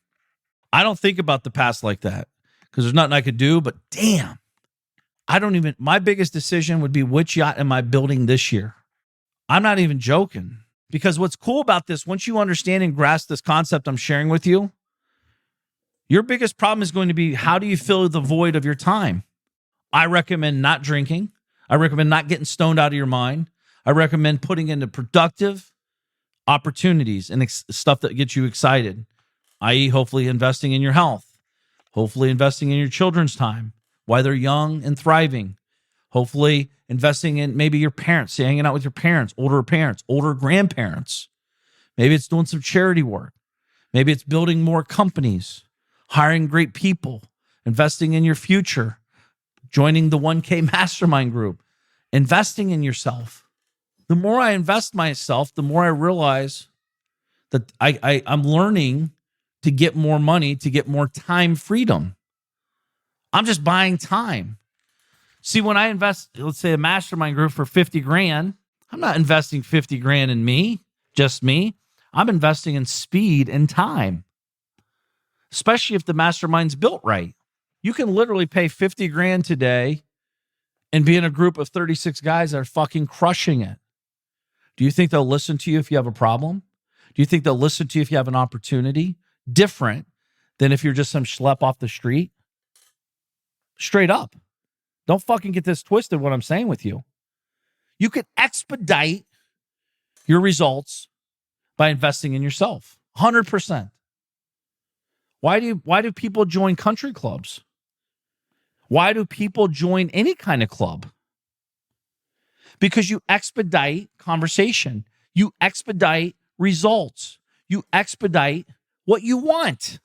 I don't think about the past like that because there's nothing I could do, but damn, my biggest decision would be which yacht am I building this year? I'm not even joking, because what's cool about this, once you understand and grasp this concept I'm sharing with you, your biggest problem is going to be, how do you fill the void of your time? I recommend not drinking. I recommend not getting stoned out of your mind. I recommend putting into productive opportunities and stuff that gets you excited, i.e. hopefully investing in your health, hopefully investing in your children's time while they're young and thriving, hopefully investing in maybe your parents, hanging out with your parents, older grandparents. Maybe it's doing some charity work. Maybe it's building more companies, hiring great people, investing in your future, joining the 1K Mastermind group, investing in yourself. The more I invest myself, the more I realize that I'm learning to get more money, to get more time freedom. I'm just buying time. See, when I invest, let's say a mastermind group for 50 grand, I'm not investing 50 grand in me, just me. I'm investing in speed and time, especially if the mastermind's built right. You can literally pay 50 grand today and be in a group of 36 guys that are fucking crushing it. Do you think they'll listen to you if you have a problem? Do you think they'll listen to you if you have an opportunity? Different than if you're just some schlep off the street? Straight up. Don't fucking get this twisted what I'm saying with you. You could expedite your results by investing in yourself. 100%. Why do people join country clubs? Why do people join any kind of club? Because you expedite conversation. You expedite results. You expedite what you want.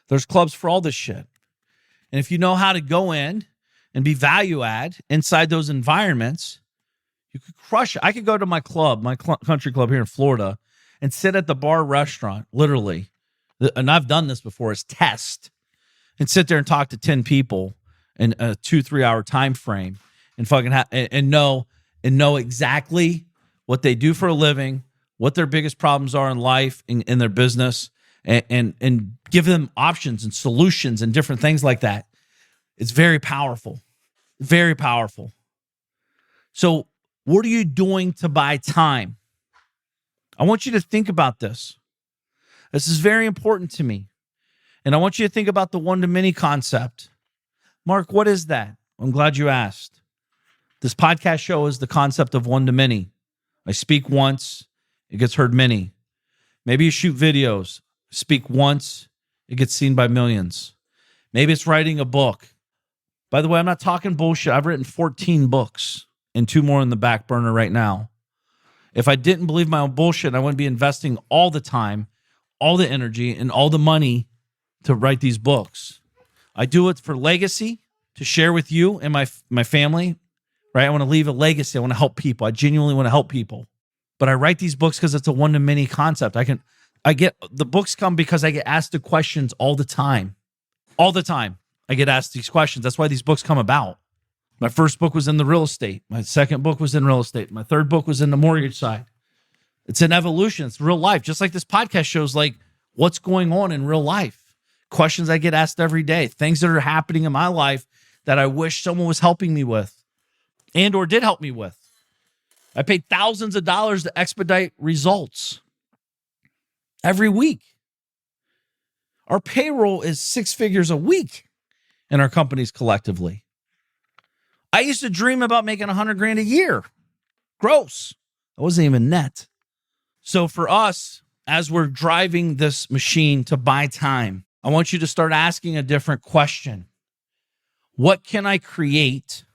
There's clubs for all this shit. And if you know how to go in and be value add inside those environments, you could crush it. I could go to my club, country club here in Florida, and sit at the bar restaurant, literally. And I've done this before, as test, and sit there and talk to 10 people in a 2-3 hour time frame, and fucking and know exactly what they do for a living, what their biggest problems are in life, in their business, and give them options and solutions and different things like that. It's very powerful. Very powerful. So what are you doing to buy time? I want you to think about this. This is very important to me. And I want you to think about the one-to-many concept. Mark, what is that? I'm glad you asked. This podcast show is the concept of one-to-many. I speak once, it gets heard many. Maybe you shoot videos, speak once, it gets seen by millions. Maybe it's writing a book. By the way, I'm not talking bullshit. I've written 14 books and 2 more in the back burner right now. If I didn't believe my own bullshit, I wouldn't be investing all the time, all the energy, and all the money to write these books. I do it for legacy, to share with you and my family, right? I want to leave a legacy. I want to help people. I genuinely want to help people. But I write these books because it's a one-to-many concept. The books come because I get asked the questions all the time. All the time. I get asked these questions. That's why these books come about. My first book was in the real estate. My second book was in real estate. My third book was in the mortgage side. It's an evolution. It's real life. Just like this podcast shows, like, what's going on in real life. Questions I get asked every day. Things that are happening in my life that I wish someone was helping me with and or did help me with. I paid thousands of dollars to expedite results every week. Our payroll is 6 figures a week in our companies collectively. I used to dream about making 100 grand a year. Gross. That wasn't even net. So for us, as we're driving this machine to buy time, I want you to start asking a different question. What can I create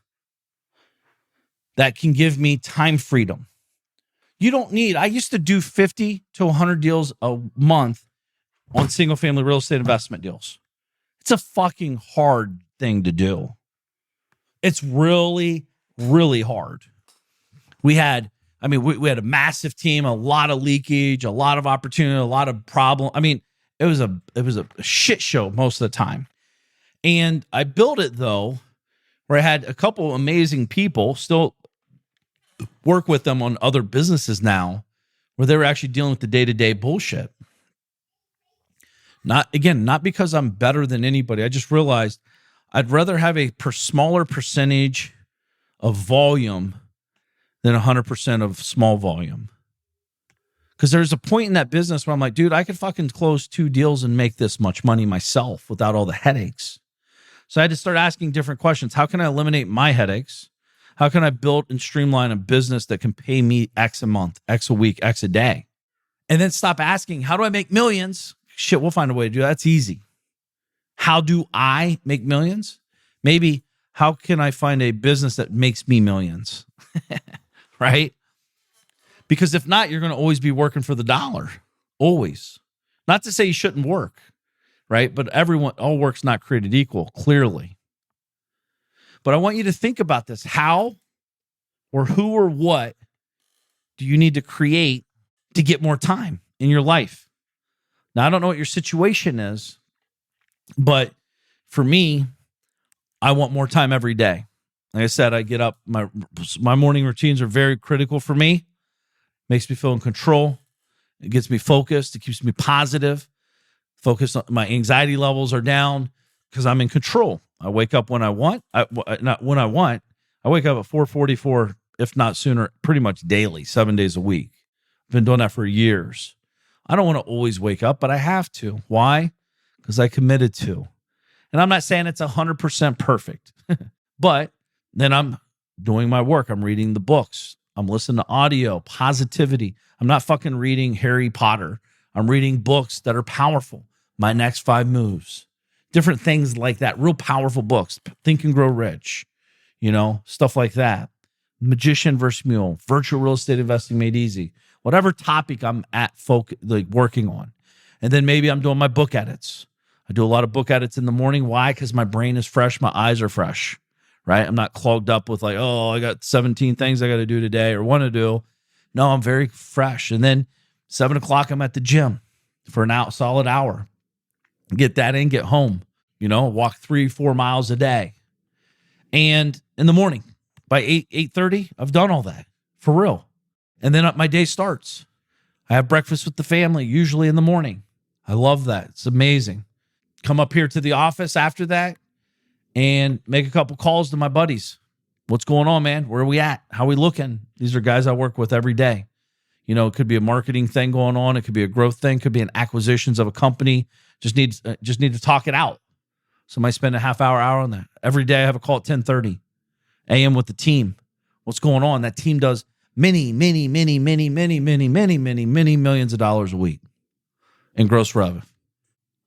that can give me time freedom? I used to do 50 to 100 deals a month on single-family real estate investment deals. It's a fucking hard thing to do. It's really, really hard. We had a massive team, a lot of leakage, a lot of opportunity, a lot of problem. I mean, it was a shit show most of the time. And I built it, though, where I had a couple amazing people, still work with them on other businesses now, where they were actually dealing with the day-to-day bullshit. Not because I'm better than anybody. I just realized I'd rather have a smaller percentage of volume than 100% of small volume. Because there's a point in that business where I'm like, dude, I could fucking close 2 deals and make this much money myself without all the headaches. So I had to start asking different questions. How can I eliminate my headaches? How can I build and streamline a business that can pay me X a month, X a week, X a day? And then stop asking, how do I make millions? Shit, we'll find a way to do that. That's easy. How do I make millions? Maybe, how can I find a business that makes me millions? Right? Because if not, you're going to always be working for the dollar. Always. Not to say you shouldn't work, right? But all work's not created equal, clearly. But I want you to think about this. How or who or what do you need to create to get more time in your life? Now, I don't know what your situation is, but for me, I want more time every day. Like I said, I get up, my morning routines are very critical for me. Makes me feel in control. It gets me focused. It keeps me positive. Focused on my anxiety levels are down because I'm in control. I wake up when I want. Not when I want. I wake up at 4:44, if not sooner, pretty much daily, 7 days a week. I've been doing that for years. I don't want to always wake up, but I have to. Why? Because I committed to. And I'm not saying it's 100% perfect, but then I'm doing my work. I'm reading the books. I'm listening to audio, positivity. I'm not fucking reading Harry Potter. I'm reading books that are powerful. My Next 5 Moves. Different things like that. Real powerful books. Think and Grow Rich. Stuff like that. Magician versus Mule. Virtual real estate investing made easy. Whatever topic I'm working on. And then maybe I'm doing my book edits. I do a lot of book edits in the morning. Why? Because my brain is fresh. My eyes are fresh. Right? I'm not clogged up with I got 17 things I got to do today or want to do. No, I'm very fresh. And then 7 o'clock, I'm at the gym for a solid hour. Get that in, get home, walk 3-4 miles a day. And in the morning, by 8:30, I've done all that for real. And then my day starts. I have breakfast with the family, usually in the morning. I love that. It's amazing. Come up here to the office after that and make a couple calls to my buddies. What's going on, man? Where are we at? How are we looking? These are guys I work with every day. It could be a marketing thing going on. It could be a growth thing. It could be an acquisitions of a company. Just need to talk it out. So I might spend a half hour on that. Every day I have a call at 10:30 a.m. with the team. What's going on? That team does many millions of dollars a week in gross revenue.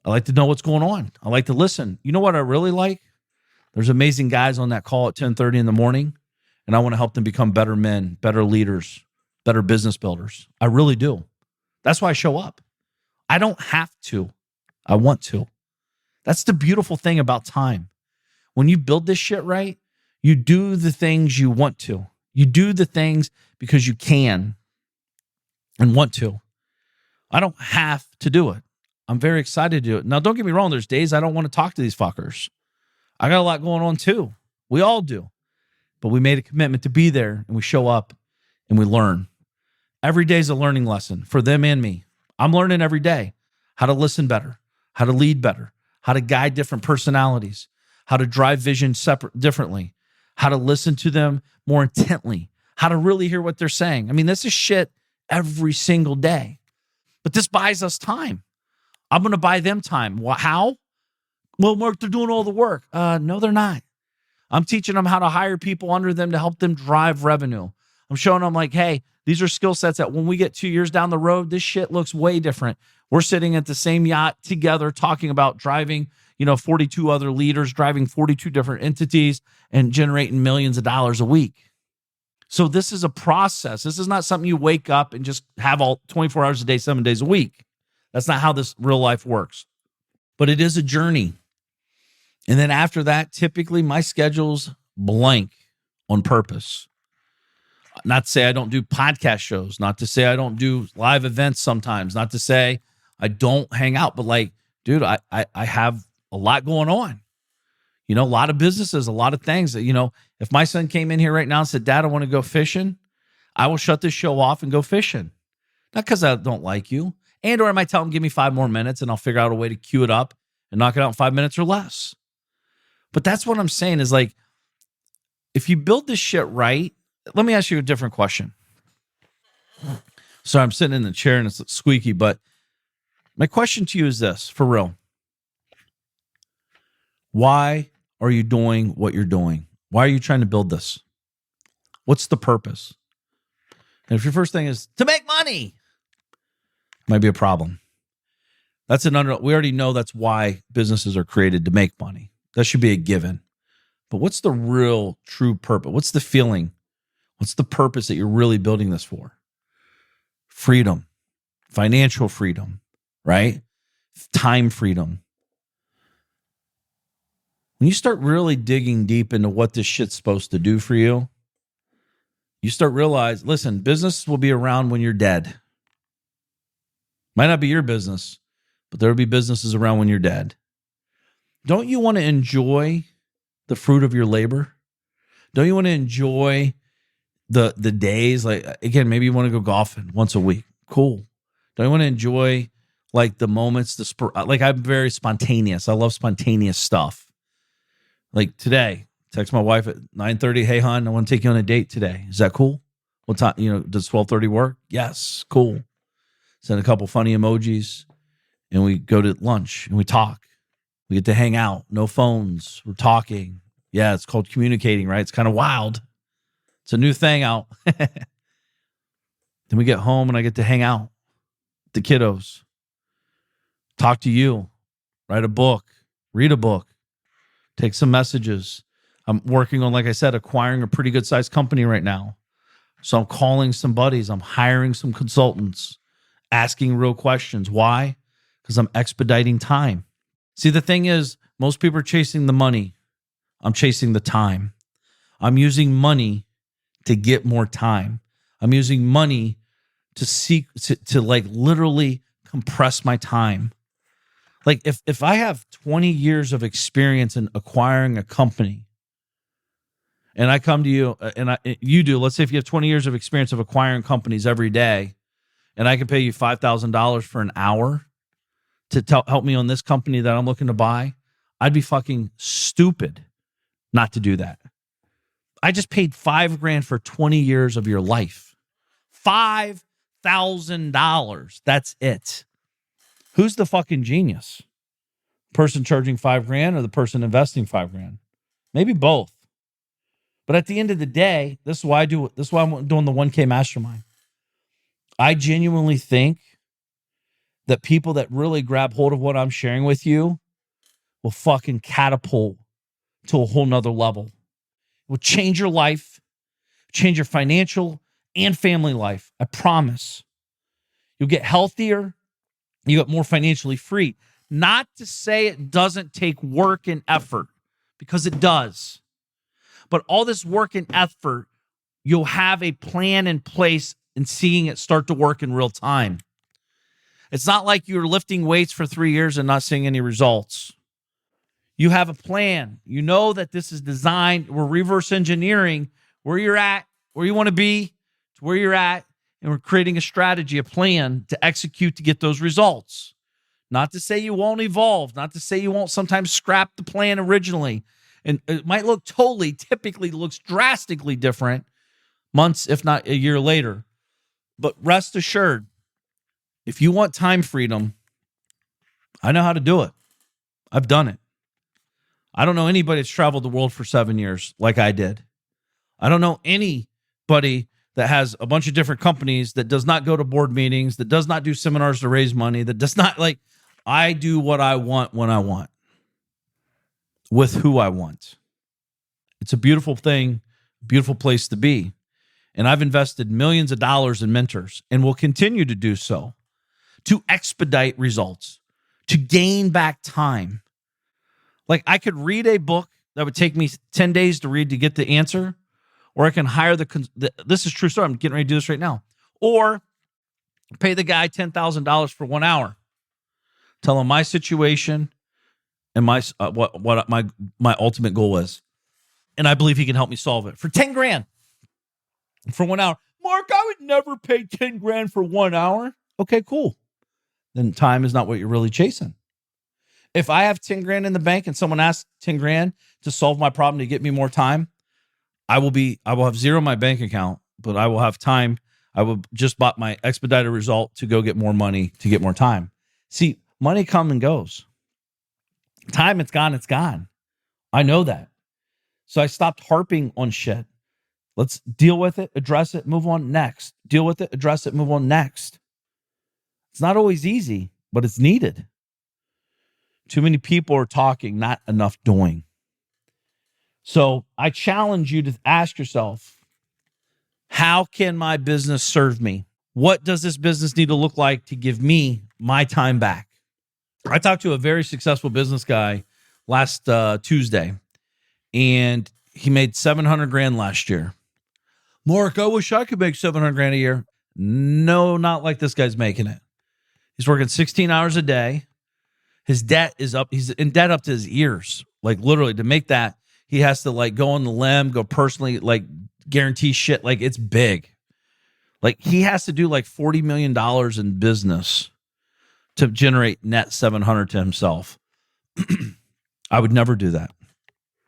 I like to know what's going on. I like to listen. You know what I really like? There's amazing guys on that call at 10:30 in the morning, and I want to help them become better men, better leaders, better business builders. I really do. That's why I show up. I don't have to. I want to. That's the beautiful thing about time. When you build this shit right, you do the things you want to. You do the things because you can and want to. I don't have to do it. I'm very excited to do it. Now, don't get me wrong. There's days I don't want to talk to these fuckers. I got a lot going on too. We all do. But we made a commitment to be there, and we show up and we learn. Every day is a learning lesson for them and me. I'm learning every day how to listen better, how to lead better, how to guide different personalities, how to drive vision differently, how to listen to them more intently, how to really hear what they're saying. I mean, this is shit every single day. But this buys us time. I'm going to buy them time. How? Well, Mark, they're doing all the work. No, they're not. I'm teaching them how to hire people under them to help them drive revenue. I'm showing them hey, these are skill sets that when we get 2 years down the road, this shit looks way different. We're sitting at the same yacht together talking about driving, 42 other leaders, driving 42 different entities and generating millions of dollars a week. So this is a process. This is not something you wake up and just have all 24 hours a day, 7 days a week. That's not how this real life works. But it is a journey. And then after that, typically my schedule's blank on purpose. Not to say I don't do podcast shows, not to say I don't do live events sometimes, not to say I don't hang out, but like, dude, I have a lot going on. You know, a lot of businesses, a lot of things that, you know, if my son came in here right now and said, Dad, I want to go fishing, I will shut this show off and go fishing. Not because I don't like you. And or I might tell him, give me 5 more minutes and I'll figure out a way to cue it up and knock it out in 5 minutes or less. But that's what I'm saying is like, if you build this shit right, let me ask you a different question. Sorry, I'm sitting in the chair and it's squeaky, but my question to you is this, for real. Why are you doing what you're doing? Why are you trying to build this? What's the purpose? And if your first thing is to make money, might be a problem. We already know that's why businesses are created, to make money. That should be a given. But what's the real, true purpose? What's the feeling? What's the purpose that you're really building this for? Freedom, financial freedom, right? Time freedom. When you start really digging deep into what this shit's supposed to do for you, you start realize, listen, business will be around when you're dead. Might not be your business, but there will be businesses around when you're dead. Don't you want to enjoy the fruit of your labor? Don't you want to enjoy the days? Like, again, maybe you want to go golfing once a week. Cool. Don't you want to enjoy like the moments, like I'm very spontaneous. I love spontaneous stuff. Like today, text my wife at 9:30. Hey, hon, I want to take you on a date today. Is that cool? What time? You know, does 12:30 work? Yes, cool. Send a couple funny emojis, and we go to lunch and we talk. We get to hang out. No phones. We're talking. Yeah, it's called communicating, right? It's kind of wild. It's a new thing out. Then we get home and I get to hang out with the kiddos. Talk to you. Write a book. Read a book. Take some messages. I'm working on, like I said, acquiring a pretty good sized company right now. So I'm calling some buddies. I'm hiring some consultants, asking real questions. Why? Because I'm expediting time. See, the thing is, most people are chasing the money. I'm chasing the time. I'm using money to get more time. I'm using money to like literally compress my time. Like if I have 20 years of experience in acquiring a company, and I come to you and you do, let's say if you have 20 years of experience of acquiring companies every day, and I can pay you $5,000 for an hour to help me on this company that I'm looking to buy, I'd be fucking stupid not to do that. I just paid $5,000 for 20 years of your life. $5,000. That's it. Who's the fucking genius? Person charging $5,000 or the person investing $5,000? Maybe both. But at the end of the day, this is why I do it. This is why I'm doing the 1K Mastermind. I genuinely think that people that really grab hold of what I'm sharing with you will fucking catapult to a whole nother level. It will change your life, change your financial and family life. I promise. You'll get healthier. You get more financially free. Not to say it doesn't take work and effort, because it does. But all this work and effort, you'll have a plan in place and seeing it start to work in real time. It's not like you're lifting weights for 3 years and not seeing any results. You have a plan. You know that this is designed. We're reverse engineering where you're at, where you want to be, to where you're at, and we're creating a strategy, a plan to execute to get those results. Not to say you won't evolve, not to say you won't sometimes scrap the plan originally. And it might look typically looks drastically different months, if not a year later. But rest assured, if you want time freedom, I know how to do it. I've done it. I don't know anybody that's traveled the world for 7 years like I did. I don't know anybody that has a bunch of different companies that does not go to board meetings, that does not do seminars to raise money, that does not I do what I want when I want, with who I want. It's a beautiful thing, beautiful place to be. And I've invested millions of dollars in mentors and will continue to do so. to expedite results, to gain back time. Like I could read a book that would take me 10 days to read to get the answer, or I can hire this is true story. I'm getting ready to do this right now. Or pay the guy $10,000 for 1 hour. Tell him my situation and my what my ultimate goal is. And I believe he can help me solve it for 10 grand for 1 hour. Mark, I would never pay 10 grand for 1 hour. Okay, cool. Then time is not what you're really chasing. If I have 10 grand in the bank and someone asks 10 grand to solve my problem to get me more time, I will have zero in my bank account, but I will have time. I will just bought my expedited result to go get more money to get more time. See, money comes and goes. Time, it's gone, it's gone. I know that. So I stopped harping on shit. Let's deal with it, address it, move on next. Deal with it, address it, move on next. It's not always easy, but it's needed. Too many people are talking, not enough doing. So I challenge you to ask yourself, how can my business serve me? What does this business need to look like to give me my time back? I talked to a very successful business guy last Tuesday, and he made 700 grand last year. Mark, I wish I could make 700 grand a year. No, not like this guy's making it. He's working 16 hours a day. His debt is up. He's in debt up to his ears. Like literally to make that, he has to like go on the limb, go personally, like guarantee shit. Like it's big. Like he has to do like $40 million in business to generate net 700 to himself. I would never do that.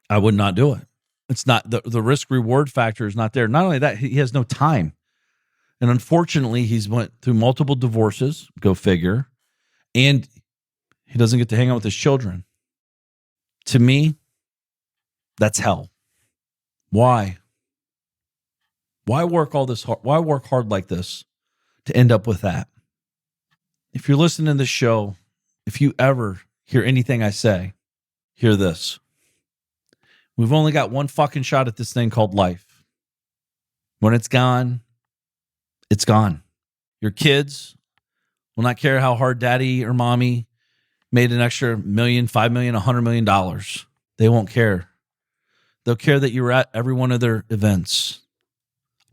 I would not do it. It's not the risk reward factor is not there. Not only that, he has no time. And unfortunately, he's went through multiple divorces, go figure, and he doesn't get to hang out with his children. To me, that's hell. Why? Why work all this hard? Why work hard like this to end up with that? If you're listening to this show, if you ever hear anything I say, hear this. We've only got one fucking shot at this thing called life. When it's gone, it's gone. Your kids will not care how hard daddy or mommy made an extra $1 million, $5 million, $100 million. They won't care. They'll care that you were at every one of their events.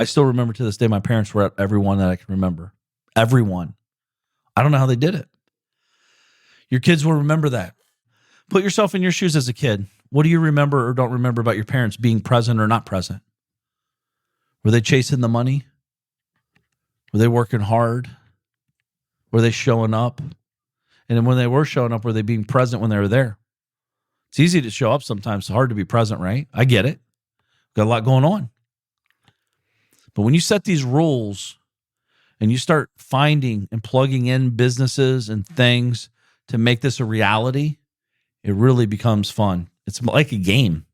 I still remember to this day, my parents were at every one that I can remember. Everyone. I don't know how they did it. Your kids will remember that. Put yourself in your shoes as a kid. What do you remember or don't remember about your parents being present or not present? Were they chasing the money? Were they working hard? Were they showing up? And then when they were showing up, were they being present when they were there? It's easy to show up sometimes. It's hard to be present, right? I get it. Got a lot going on. But when you set these rules and you start finding and plugging in businesses and things to make this a reality, it really becomes fun. It's like a game.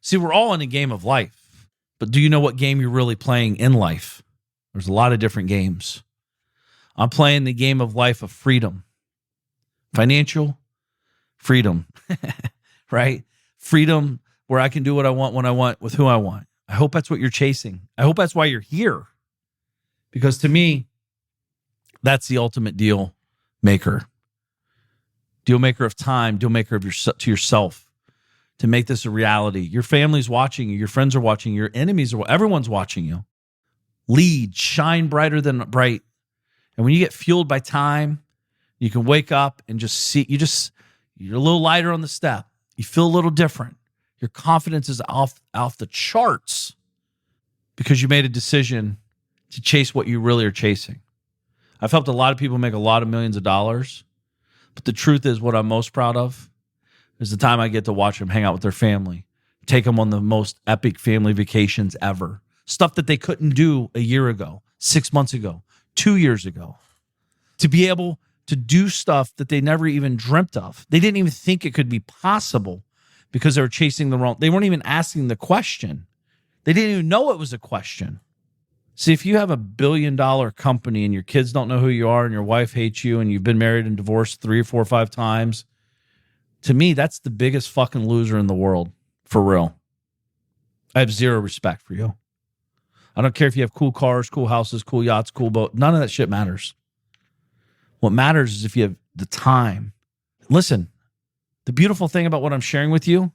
See, we're all in a game of life. But do you know what game you're really playing in life? There's a lot of different games. I'm playing the game of life of freedom. Financial freedom, right? Freedom where I can do what I want, when I want, with who I want. I hope that's what you're chasing. I hope that's why you're here. Because to me, that's the ultimate deal maker. Deal maker of time, deal maker of to yourself. To make this a reality. Your family's watching you, your friends are watching you, your enemies are, everyone's watching you. Lead, shine brighter than bright. And when you get fueled by time, you can wake up and just see, you're a little lighter on the step. You feel a little different. Your confidence is off the charts because you made a decision to chase what you really are chasing. I've helped a lot of people make a lot of millions of dollars, but the truth is what I'm most proud of is the time I get to watch them hang out with their family, take them on the most epic family vacations ever. Stuff that they couldn't do a year ago, 6 months ago, 2 years ago. To be able to do stuff that they never even dreamt of. They didn't even think it could be possible because they were chasing the wrong. They weren't even asking the question. They didn't even know it was a question. See, if you have $1 billion company and your kids don't know who you are and your wife hates you and you've been married and divorced 3 or 4 or 5 times, to me, that's the biggest fucking loser in the world. For real. I have zero respect for you. I don't care if you have cool cars, cool houses, cool yachts, cool boat. None of that shit matters. What matters is if you have the time. Listen, the beautiful thing about what I'm sharing with you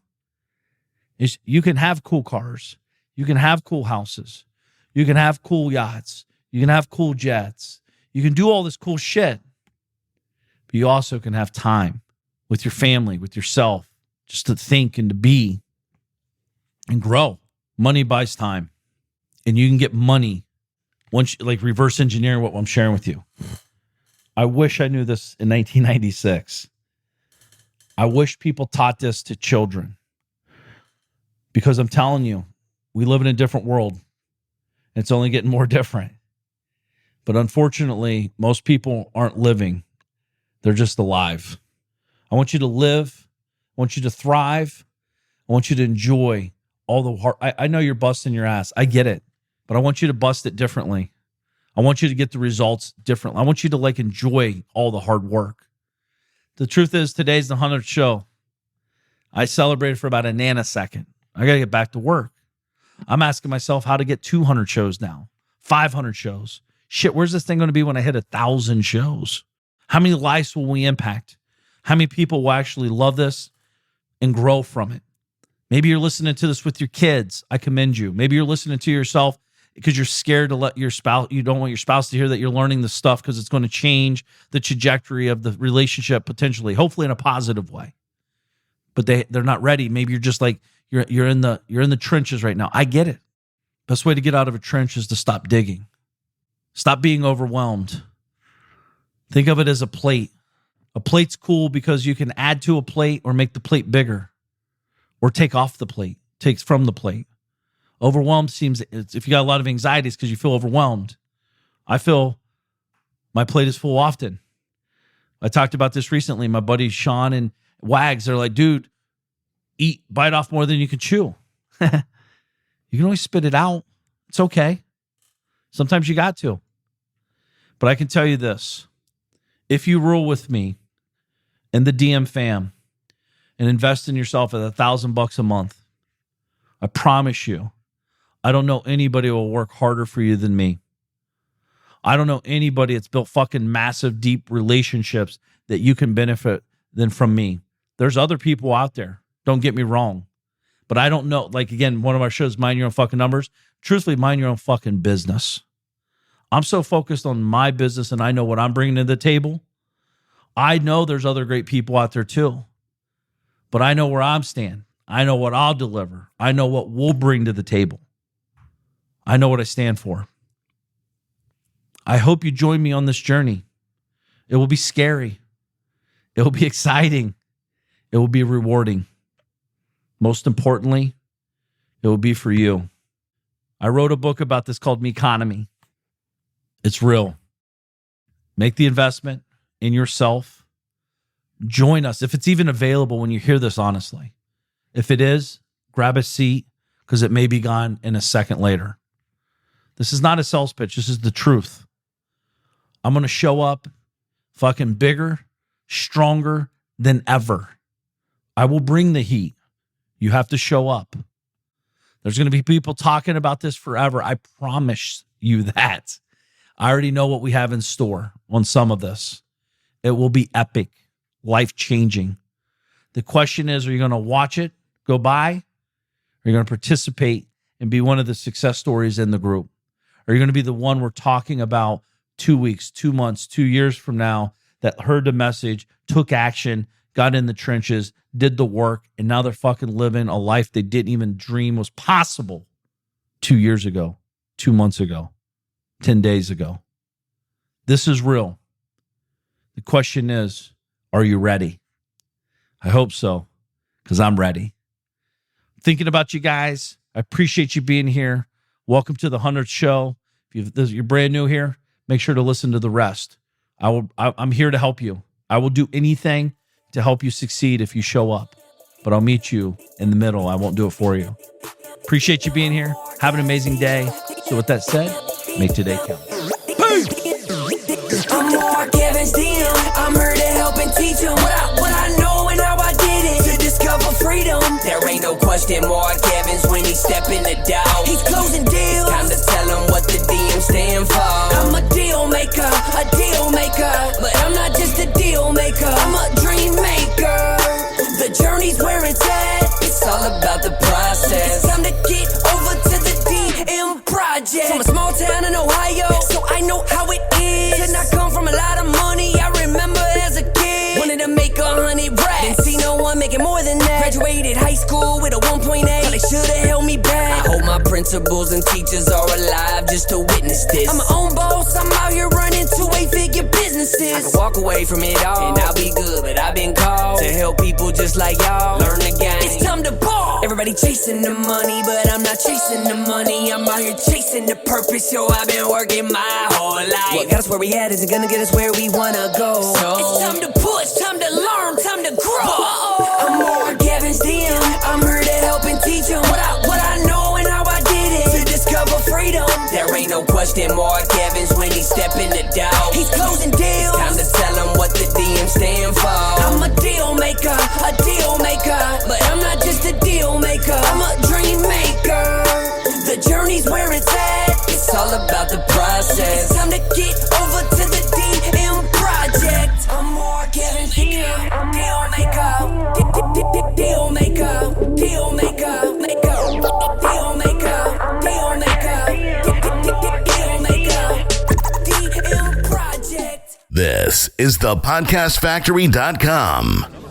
is you can have cool cars. You can have cool houses. You can have cool yachts. You can have cool jets. You can do all this cool shit. But you also can have time with your family, with yourself, just to think and to be and grow. Money buys time. And you can get money once, like reverse engineering what I'm sharing with you. I wish I knew this in 1996. I wish people taught this to children. Because I'm telling you, we live in a different world. It's only getting more different. But unfortunately, most people aren't living. They're just alive. I want you to live. I want you to thrive. I want you to enjoy all the hard. I know you're busting your ass. I get it. But I want you to bust it differently. I want you to get the results differently. I want you to enjoy all the hard work. The truth is, today's the 100th show. I celebrated for about a nanosecond. I got to get back to work. I'm asking myself how to get 200 shows now, 500 shows. Shit, where's this thing going to be when I hit 1,000 shows? How many lives will we impact? How many people will actually love this and grow from it? Maybe you're listening to this with your kids. I commend you. Maybe you're listening to yourself because you're scared to let your spouse, you don't want your spouse to hear that you're learning this stuff because it's going to change the trajectory of the relationship potentially, hopefully in a positive way. But they're not ready. Maybe you're just you're in the trenches right now. I get it. Best way to get out of a trench is to stop digging. Stop being overwhelmed. Think of it as a plate. A plate's cool because you can add to a plate or make the plate bigger or take off the plate, take from the plate. Overwhelmed seems, if you got a lot of anxiety, it's because you feel overwhelmed. I feel my plate is full often. I talked about this recently. My buddies Sean and Wags, they're like, dude, bite off more than you can chew. You can always spit it out. It's okay. Sometimes you got to. But I can tell you this. If you roll with me and the DM fam and invest in yourself at $1,000 a month, I promise you, I don't know anybody who will work harder for you than me. I don't know anybody that's built fucking massive, deep relationships that you can benefit than from me. There's other people out there. Don't get me wrong. But I don't know. Again, one of our shows, Mind Your Own Fucking Numbers. Truthfully, mind your own fucking business. I'm so focused on my business and I know what I'm bringing to the table. I know there's other great people out there too. But I know where I'm standing. I know what I'll deliver. I know what we'll bring to the table. I know what I stand for. I hope you join me on this journey. It will be scary. It will be exciting. It will be rewarding. Most importantly, it will be for you. I wrote a book about this called Meconomy. It's real. Make the investment in yourself. Join us if it's even available when you hear this, honestly. If it is, grab a seat because it may be gone in a second later. This is not a sales pitch. This is the truth. I'm going to show up fucking bigger, stronger than ever. I will bring the heat. You have to show up. There's going to be people talking about this forever. I promise you that. I already know what we have in store on some of this. It will be epic, life-changing. The question is, are you going to watch it go by? Are you going to participate and be one of the success stories in the group? Are you going to be the one we're talking about 2 weeks, 2 months, 2 years from now that heard the message, took action, got in the trenches, did the work, and now they're fucking living a life they didn't even dream was possible 2 years ago, 2 months ago, 10 days ago? This is real. The question is, are you ready? I hope so, because I'm ready. Thinking about you guys. I appreciate you being here. Welcome to the 100th show. If you're brand new here, make sure to listen to the rest. I'm here to help you. I will do anything to help you succeed if you show up. But I'll meet you in the middle. I won't do it for you. Appreciate you being here. Have an amazing day. So with that said, make today count. I'm more Kevin's DM. I'm here to help and teach him what I know and how I did it to discover freedom. There ain't no question more Kevin's when he step in the door. He's closing deals. Time to tell him what the DM stand for. I'm a deal maker, but I'm not Ohio, so I know how it is. And I come from a lot of money, I remember as a kid. Wanted to make 100 racks, didn't see no one making more than that. Graduated high school with a 1.8, thought they should've held me back. I hope my principals and teachers are alive just to witness this. I'm my own boss, I'm out here running 2-8-figure businesses. I can walk away from it all, and I'll be good, but I've been called to help people just like y'all learn the game. It's time to ball. Everybody chasing the money, but I'm not chasing the money. I'm out here chasing the purpose, yo, I've been working my whole life. What got us where we at isn't gonna get us where we wanna go. So it's time to push, time to learn, time to grow. I'm more Kevin's DM, I'm here to help and teach him what I know and how I did it, to discover freedom. There ain't no question more Kevin's when he step in the door. He's closing deals, time to tell him what the DM stand for. I'm a deal maker, but I'm not just a deal maker, I'm a dream maker. The journey's where it's at, it's all about the process. It's time to get over to the DM project. I'm more Kevin DM, deal maker, deal maker, deal maker, deal maker, deal maker, DM project. This is thepodcastfactory.com.